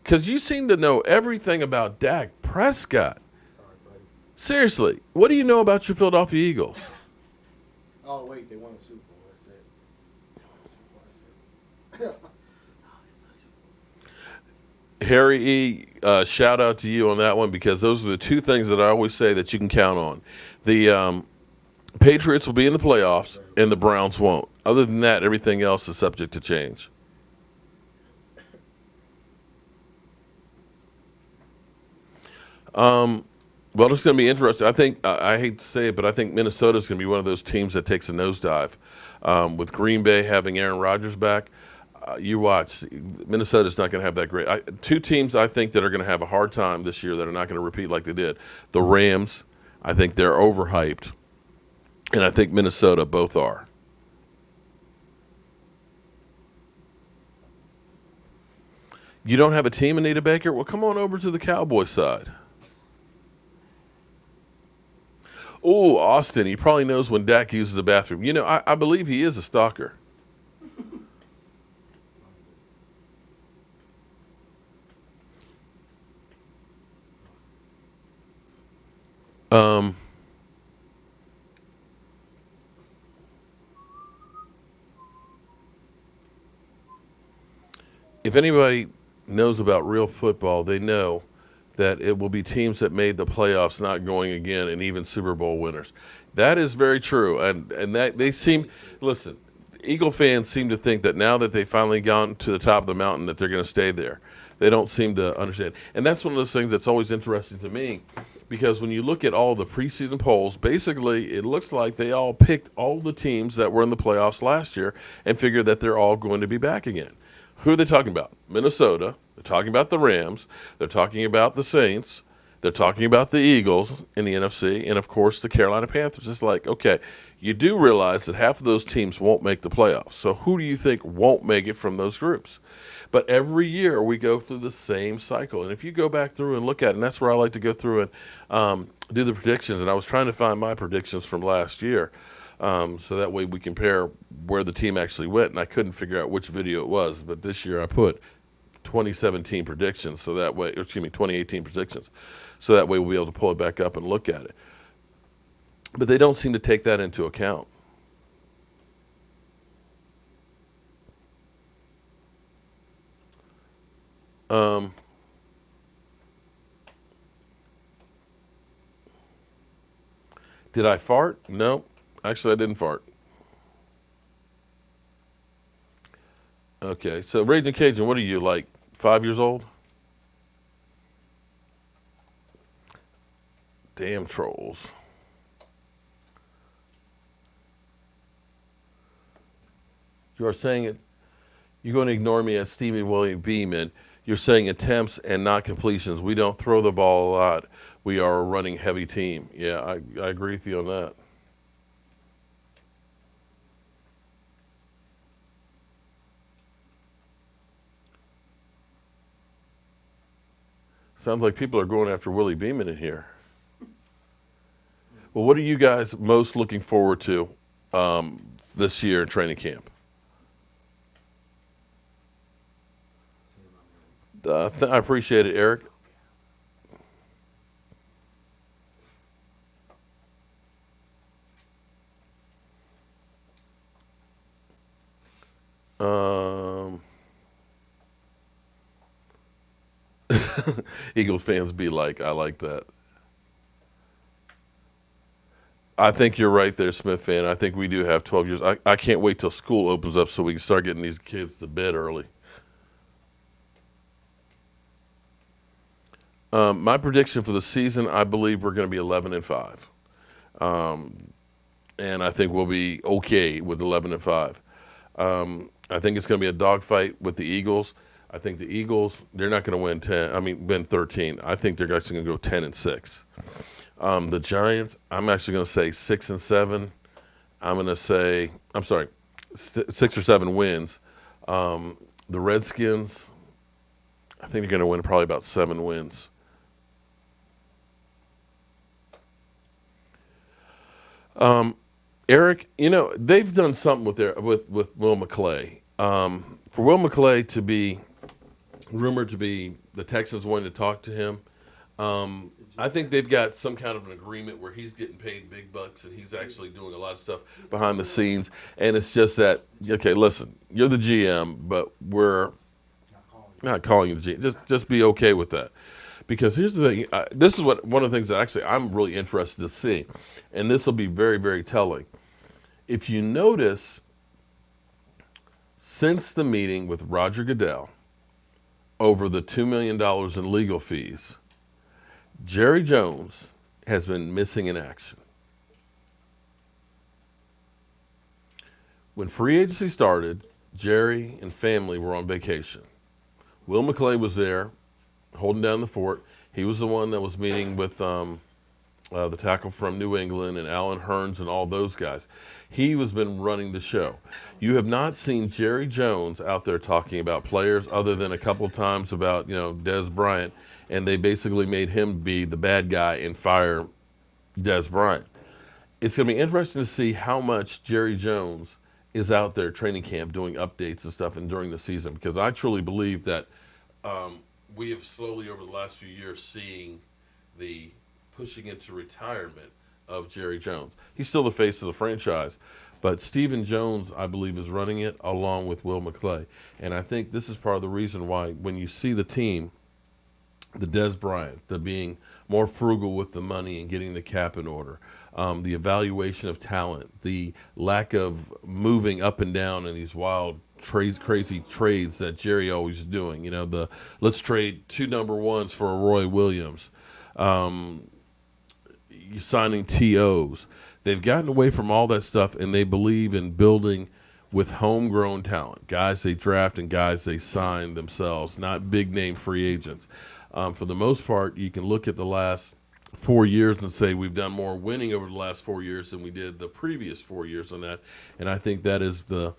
S1: Because you seem to know everything about Dak Prescott.
S2: Sorry, buddy.
S1: Seriously, what do you know about your Philadelphia Eagles?
S2: Oh wait, they won a Super Bowl. That's it. They won a Super Bowl. That's it.
S1: Harry E., shout out to you on that one because those are the two things that I always say that you can count on. The Patriots will be in the playoffs, and the Browns won't. Other than that, everything else is subject to change. Well, it's going to be interesting. I think I hate to say it, but I think Minnesota's going to be one of those teams that takes a nosedive. With Green Bay having Aaron Rodgers back, you watch. Minnesota's not going to have that great. Two teams I think that are going to have a hard time this year that are not going to repeat like they did. The Rams, I think they're overhyped, and I think Minnesota both are. You don't have a team, Anita Baker? Well, come on over to the Cowboy side. Oh, Austin, he probably knows when Dak uses the bathroom. You know, I believe he is a stalker. Um, if anybody knows about real football, they know that it will be teams that made the playoffs not going again, and even Super Bowl winners. That is very true, and that they seem. Listen, Eagle fans seem to think that now that they finally gotten to the top of the mountain, that they're going to stay there. They don't seem to understand, and that's one of those things that's always interesting to me, because when you look at all the preseason polls, basically it looks like they all picked all the teams that were in the playoffs last year and figured that they're all going to be back again. Who are they talking about? Minnesota. They're talking about the Rams. They're talking about the Saints. They're talking about the Eagles in the NFC. And, of course, the Carolina Panthers. It's like, okay, you do realize that half of those teams won't make the playoffs. So who do you think won't make it from those groups? But every year we go through the same cycle. And if you go back through and look at it, and that's where I like to go through and do the predictions. And I was trying to find my predictions from last year. So that way we compare where the team actually went, and I couldn't figure out which video it was. But this year I put 2017 predictions, so that way, 2018 predictions, so that way we'll be able to pull it back up and look at it. But they don't seem to take that into account. Um, did I fart? No, actually I didn't fart. Okay, so Raging Cajun, what are you, like 5 years old? Damn trolls. You are saying it. You're going to ignore me as Stephen William Beeman. You're saying attempts and not completions. We don't throw the ball a lot. We are a running heavy team. Yeah, I agree with you on that. Sounds like people are going after Willie Beeman in here. Well, what are you guys most looking forward to this year in training camp? I appreciate it, Eric. Um, Eagles fans be like, I like that. I think you're right there, Smith fan. I think we do have 12 years. I can't wait till school opens up so we can start getting these kids to bed early. My prediction for the season, I believe we're going to be 11-5, and I think we'll be okay with 11-5. I think it's going to be a dogfight with the Eagles. I think the Eagles, they're not going to win 10. I mean, win 13. I think they're actually going to go 10-6. The Giants, I'm actually going to say 6-7. I'm going to say, I'm sorry, 6 or 7 wins. The Redskins, I think they're going to win probably about 7 wins. Eric, they've done something with Will McClay. For Will McClay to be rumored to be the Texans wanting to talk to him, I think they've got some kind of an agreement where he's getting paid big bucks and he's actually doing a lot of stuff behind the scenes. And it's just that, okay, listen, you're the GM, but we're not calling you the GM. Just be okay with that. Because here's the thing, this is one of the things that actually I'm really interested to see, and this will be very, very telling. If you notice, since the meeting with Roger Goodell over the $2 million in legal fees, Jerry Jones has been missing in action. When free agency started, Jerry and family were on vacation. Will McClay was there, holding down the fort. He was the one that was meeting with the tackle from New England and Alan Hearns and all those guys. He has been running the show. You have not seen Jerry Jones out there talking about players other than a couple times about, Des Bryant, and they basically made him be the bad guy and fire Des Bryant. It's going to be interesting to see how much Jerry Jones is out there training camp doing updates and stuff and during the season, because I truly believe that we have slowly over the last few years seeing the pushing into retirement of Jerry Jones. He's still the face of the franchise, but Stephen Jones, I believe, is running it along with Will McClay. And I think this is part of the reason why when you see the team, the Des Bryant, the being more frugal with the money and getting the cap in order, the evaluation of talent, the lack of moving up and down in these wild crazy trades that Jerry always is doing. Let's trade 2 number ones for a Roy Williams, signing TOs. They've gotten away from all that stuff, and they believe in building with homegrown talent, guys they draft and guys they sign themselves, not big name free agents. For the most part, you can look at the last 4 years and say we've done more winning over the last 4 years than we did the previous 4 years on that. And I think that is the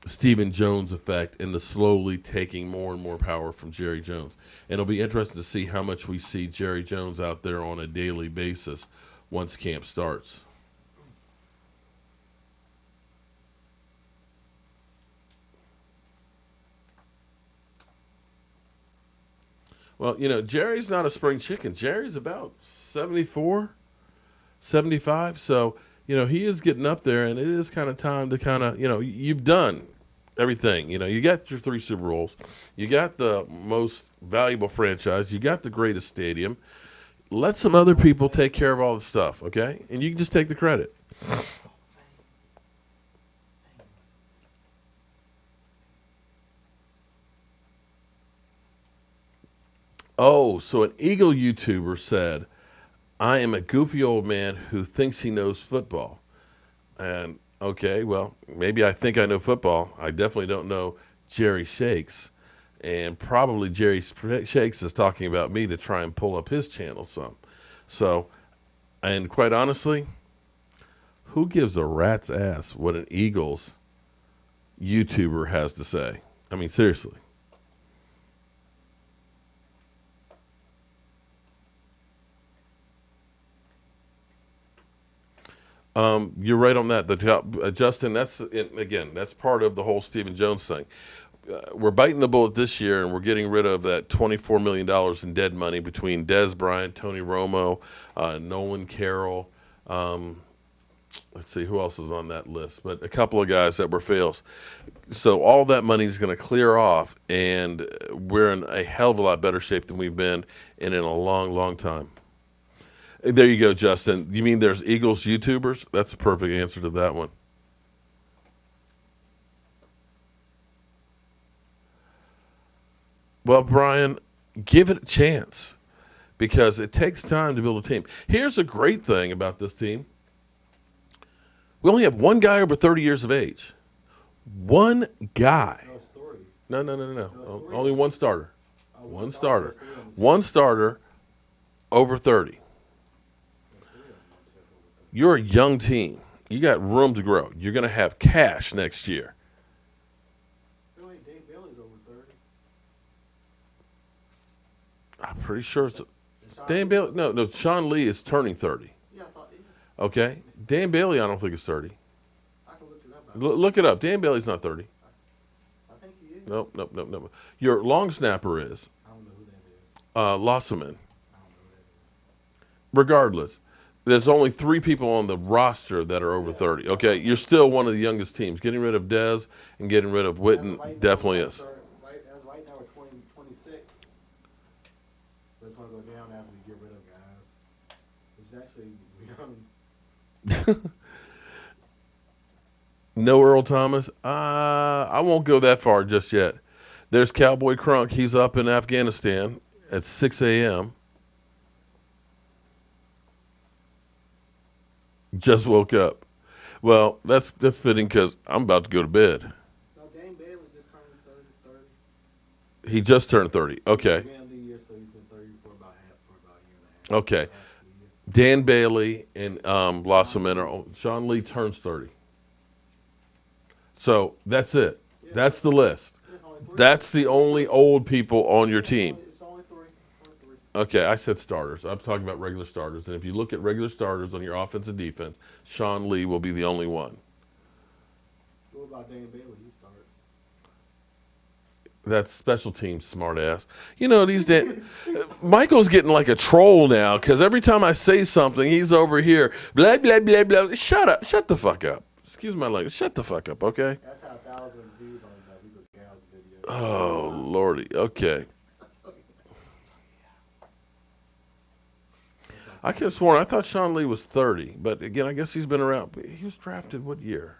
S1: Stephen Jones effect and the slowly taking more and more power from Jerry Jones. And it'll be interesting to see how much we see Jerry Jones out there on a daily basis once camp starts. Well, Jerry's not a spring chicken. Jerry's about 74, 75. So, he is getting up there, and it is kind of time to you've done everything. You got your 3 Super Bowls. You got the most valuable franchise. You got the greatest stadium. Let some other people take care of all the stuff, okay? And you can just take the credit. Oh, so an Eagle YouTuber said, I am a goofy old man who thinks he knows football. And, okay, well, maybe I think I know football. I definitely don't know Jerry Shakes. And probably Jerry Shakes is talking about me to try and pull up his channel some. So, and quite honestly, who gives a rat's ass what an Eagles YouTuber has to say? I mean, seriously. You're right on that. Justin, that's part of the whole Stephen Jones thing. We're biting the bullet this year, and we're getting rid of that $24 million in dead money between Des Bryant, Tony Romo, Nolan Carroll. Let's see who else is on that list, but a couple of guys that were fails. So all that money is going to clear off, and we're in a hell of a lot better shape than we've been in a long, long time. There you go, Justin. You mean there's Eagles YouTubers? That's the perfect answer to that one. Well, Brian, give it a chance because it takes time to build a team. Here's a great thing about this team. We only have one guy over 30 years of age. One guy.
S2: No story.
S1: No, no, no, no,
S2: No
S1: no.
S2: story.
S1: Only one starter.
S2: Oh,
S1: One
S2: oh,
S1: starter.
S2: there's 3 of them.
S1: One starter over 30.
S2: There's 3 of them.
S1: You're a young team. You got room to grow. You're going to have cash next year.
S2: Billy
S1: I'm pretty sure it's
S2: And Sean
S1: Dan
S2: Lee,
S1: Bailey. No, no, Sean Lee is turning 30.
S2: yeah, I thought, yeah,
S1: Okay, Dan Bailey, I don't think is 30.
S2: I can look it up.
S1: Look it up. Dan Bailey's not 30.
S2: I think he is.
S1: Nope, nope, nope, nope. Your long snapper is
S2: I don't know who that is.
S1: Lossaman.
S2: I don't know who that is.
S1: Regardless, there's only 3 people on the roster that are over
S2: Yeah.
S1: 30. Okay, you're still one of the youngest teams. Getting rid of Dez and getting rid of
S2: As of
S1: Witten
S2: right now,
S1: definitely is.
S2: as of right now, we're 26. But it's going to go down as we get rid of guys. Which is actually young.
S1: No Earl Thomas. I won't go that far just yet. There's Cowboy Crunk. He's up in Afghanistan at 6 a.m. Just woke up. Well, that's fitting because I'm about to go to bed.
S2: No, Dane Bailey just turned 30.
S1: He just turned 30. Okay.
S2: Beginning of the year, so he's been 30 for about a year and a half.
S1: Okay.
S2: Half the year.
S1: Dan Bailey and Lossaman are. Sean Lee turns 30. So that's it.
S2: Yeah.
S1: That's the list.
S2: There's only 3.
S1: That's the only old people on your team.
S2: It's only 3. Only 3.
S1: Okay, I said starters. I'm talking about regular starters. And if you look at regular starters on your offense and defense, Sean Lee will be the only one.
S2: What about Dane Bailey? He starts.
S1: That's special teams, smart ass. You know, Michael's getting like a troll now because every time I say something, he's over here, blah, blah, blah, blah. Shut up. Shut the fuck up. Excuse my language. Shut the fuck up, okay?
S2: That's how 1,000 views on that Rico Gals video.
S1: Oh, Lordy. Okay. I could have sworn I thought Sean Lee was 30, but again, I guess he's been around. He was drafted what year?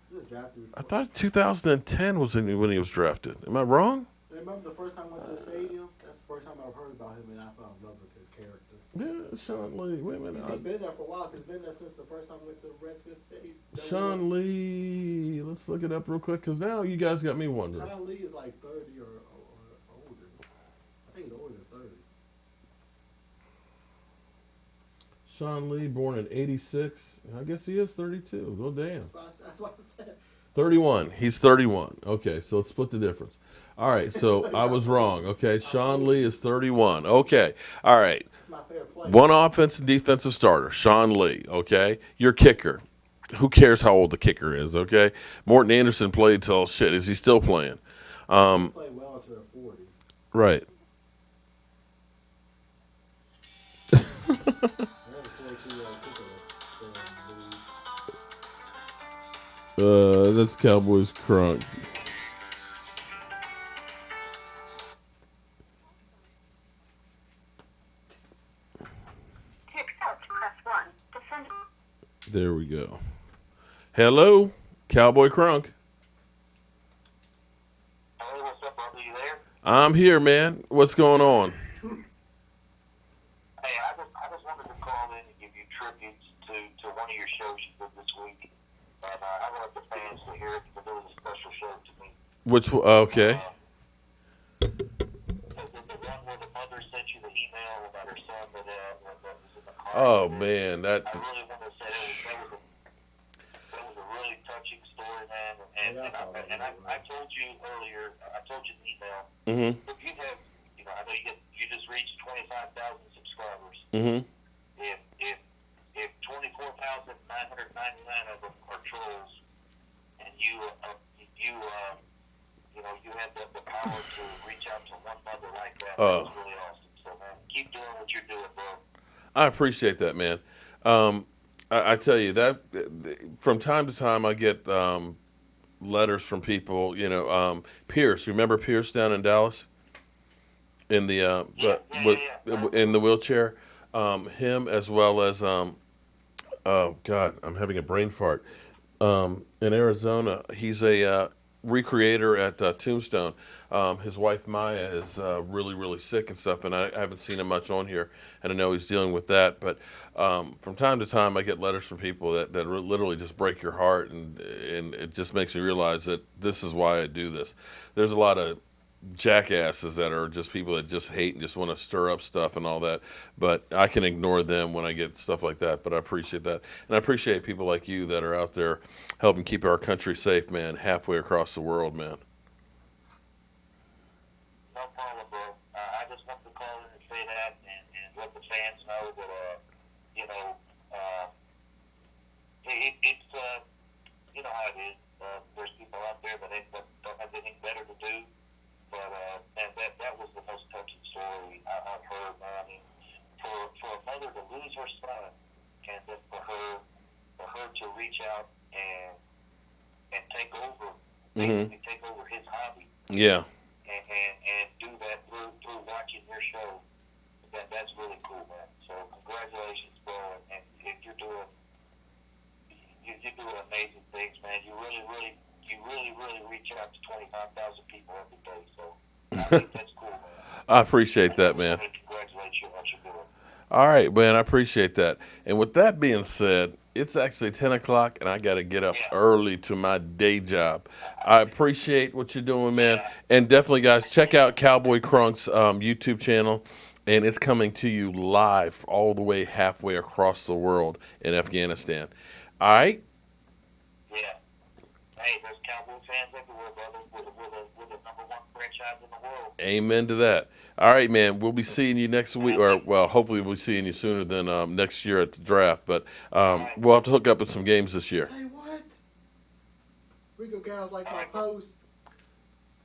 S2: He was drafted
S1: I
S2: before.
S1: thought 2010 was when he was drafted. Am I wrong?
S2: Remember the first time I went to the stadium? That's the first time I've heard about him, and I fell in love with his character.
S1: Yeah, Sean Lee. Wait a minute.
S2: He's been there for a while. He's been there since the first time I went to Redskins Stadium.
S1: Sean Lee. Let's look it up real quick because now you guys got me wondering.
S2: Sean Lee is like 30 or older. I think he's older than 30.
S1: Sean Lee, born in '86. I guess he is 32. Well, damn.
S2: That's what I said.
S1: 31. He's 31. Okay, so let's split the difference. All right, so I was wrong. Okay, Sean Lee is 31. Okay, all right.
S2: My favorite player.
S1: One offensive defensive starter, Sean Lee. Okay, your kicker. Who cares how old the kicker is? Okay, Morton Anderson played till shit. Is he still playing?
S2: He played well into their 40s.
S1: Right.
S2: There's a 42-year-old kicker still in the league.
S1: That's Cowboys crunk. There we go. Hello, Cowboy Crunk.
S3: Hey, what's up, brother? You there?
S1: I'm here, man. What's going on?
S3: Hey, I just wanted to call in and give you tributes to one of your shows you did this week. And I want the fans to hear it because it was a special show to me.
S1: Okay.
S3: The one where the mother sent you the email about her son that was in the car.
S1: Oh man,
S3: I really want to say that was a really touching story, man. And I told you earlier, I told you in the email, if you have, I know you just reached 25,000 subscribers. If 24,999 of them are trolls, and you have the power to reach out to one mother like that, that's really awesome. So man, keep doing what you're doing, bro.
S1: I appreciate that, man. I tell you that from time to time I get letters from people. Pierce. Remember Pierce down in Dallas in the in the wheelchair. Him as well as oh God, I'm having a brain fart. In Arizona, he's a recreator at Tombstone. His wife Maya is really, really sick and stuff, and I haven't seen him much on here, and I know he's dealing with that. But from time to time, I get letters from people that literally just break your heart, and it just makes me realize that this is why I do this. There's a lot of jackasses that are just people that just hate and just want to stir up stuff and all that, but I can ignore them when I get stuff like that. But I appreciate that, and I appreciate people like you that are out there helping keep our country safe, man, halfway across the world, man.
S3: No problem, bro. I just there's people out there that don't have anything better to do. But man, that was the most touching story I've heard, man. I mean, for a mother to lose her son, and then for her to reach out and take over, basically take over his hobby.
S1: Yeah.
S3: And do that through watching your show. That's really cool, man. So congratulations, bro. And you're doing amazing things, man. You really reach out to 25,000 people every day. So I think that's cool, man.
S1: I appreciate that, man.
S3: Congratulate you on what you're doing.
S1: All right, man. I appreciate that. And with that being said, it's actually 10 o'clock, and I got to get up early to my day job. I appreciate what you're doing, man. And definitely, guys, check out Cowboy Crunk's YouTube channel. And it's coming to you live all the way halfway across the world in Afghanistan. All right?
S3: Yeah. Hey, there's Cowboy fans everywhere, brother. We're the number one franchise in the world.
S1: Amen to that. All right, man. We'll be seeing you next week, or well, hopefully we'll be seeing you sooner than next year at the draft. But we'll have to hook up with some games this year.
S2: Say what? Rico Gals like my post.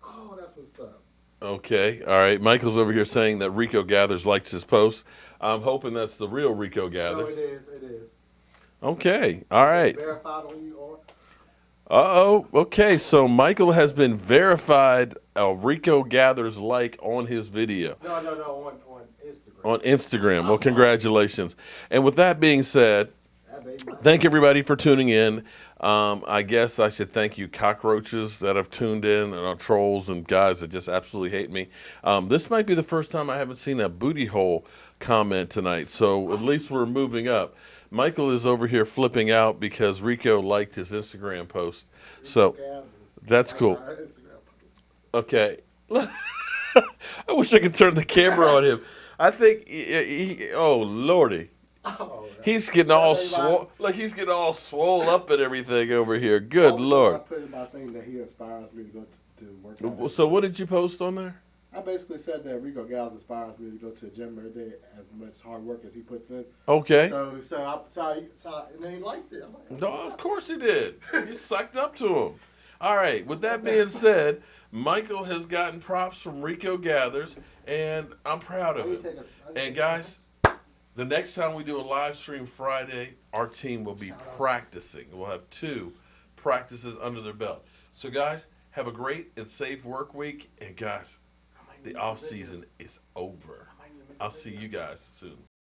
S2: Oh, that's what's up.
S1: Okay. All right. Michael's over here saying that Rico Gathers likes his post. I'm hoping that's the real Rico
S2: No,
S1: Gathers.
S2: it is. It is.
S1: Okay. All right.
S2: Verified on you or?
S1: Uh-oh. Okay. So Michael has been verified Rico Gathers like on his video.
S2: No, on Instagram.
S1: On Instagram. Well, congratulations. And with that being said, thank everybody for tuning in. I guess I should thank you cockroaches that have tuned in, and our trolls and guys that just absolutely hate me. This might be the first time I haven't seen a booty hole comment tonight, so at least we're moving up. Michael is over here flipping out because Rico liked his Instagram post. So that's cool. Okay. I wish I could turn the camera on him. I think oh lordy. He's getting all swole. Like he's getting all swole up and everything over here. Good Lord.
S2: I put in my thing that he inspires me to go to work out.
S1: So what did you post on there?
S2: I basically said that Rico Gals inspires me to go to the gym every day as much hard work as he puts in.
S1: Okay.
S2: And he liked it. I'm like,
S1: No, of course he did. You sucked up to him. All right. With that being said, Michael has gotten props from Rico Gathers, and I'm proud of him. And guys, the next time we do a live stream Friday, our team will be practicing. We'll have 2 practices under their belt. So guys, have a great and safe work week. And guys, the off season is over. I'll see you guys soon.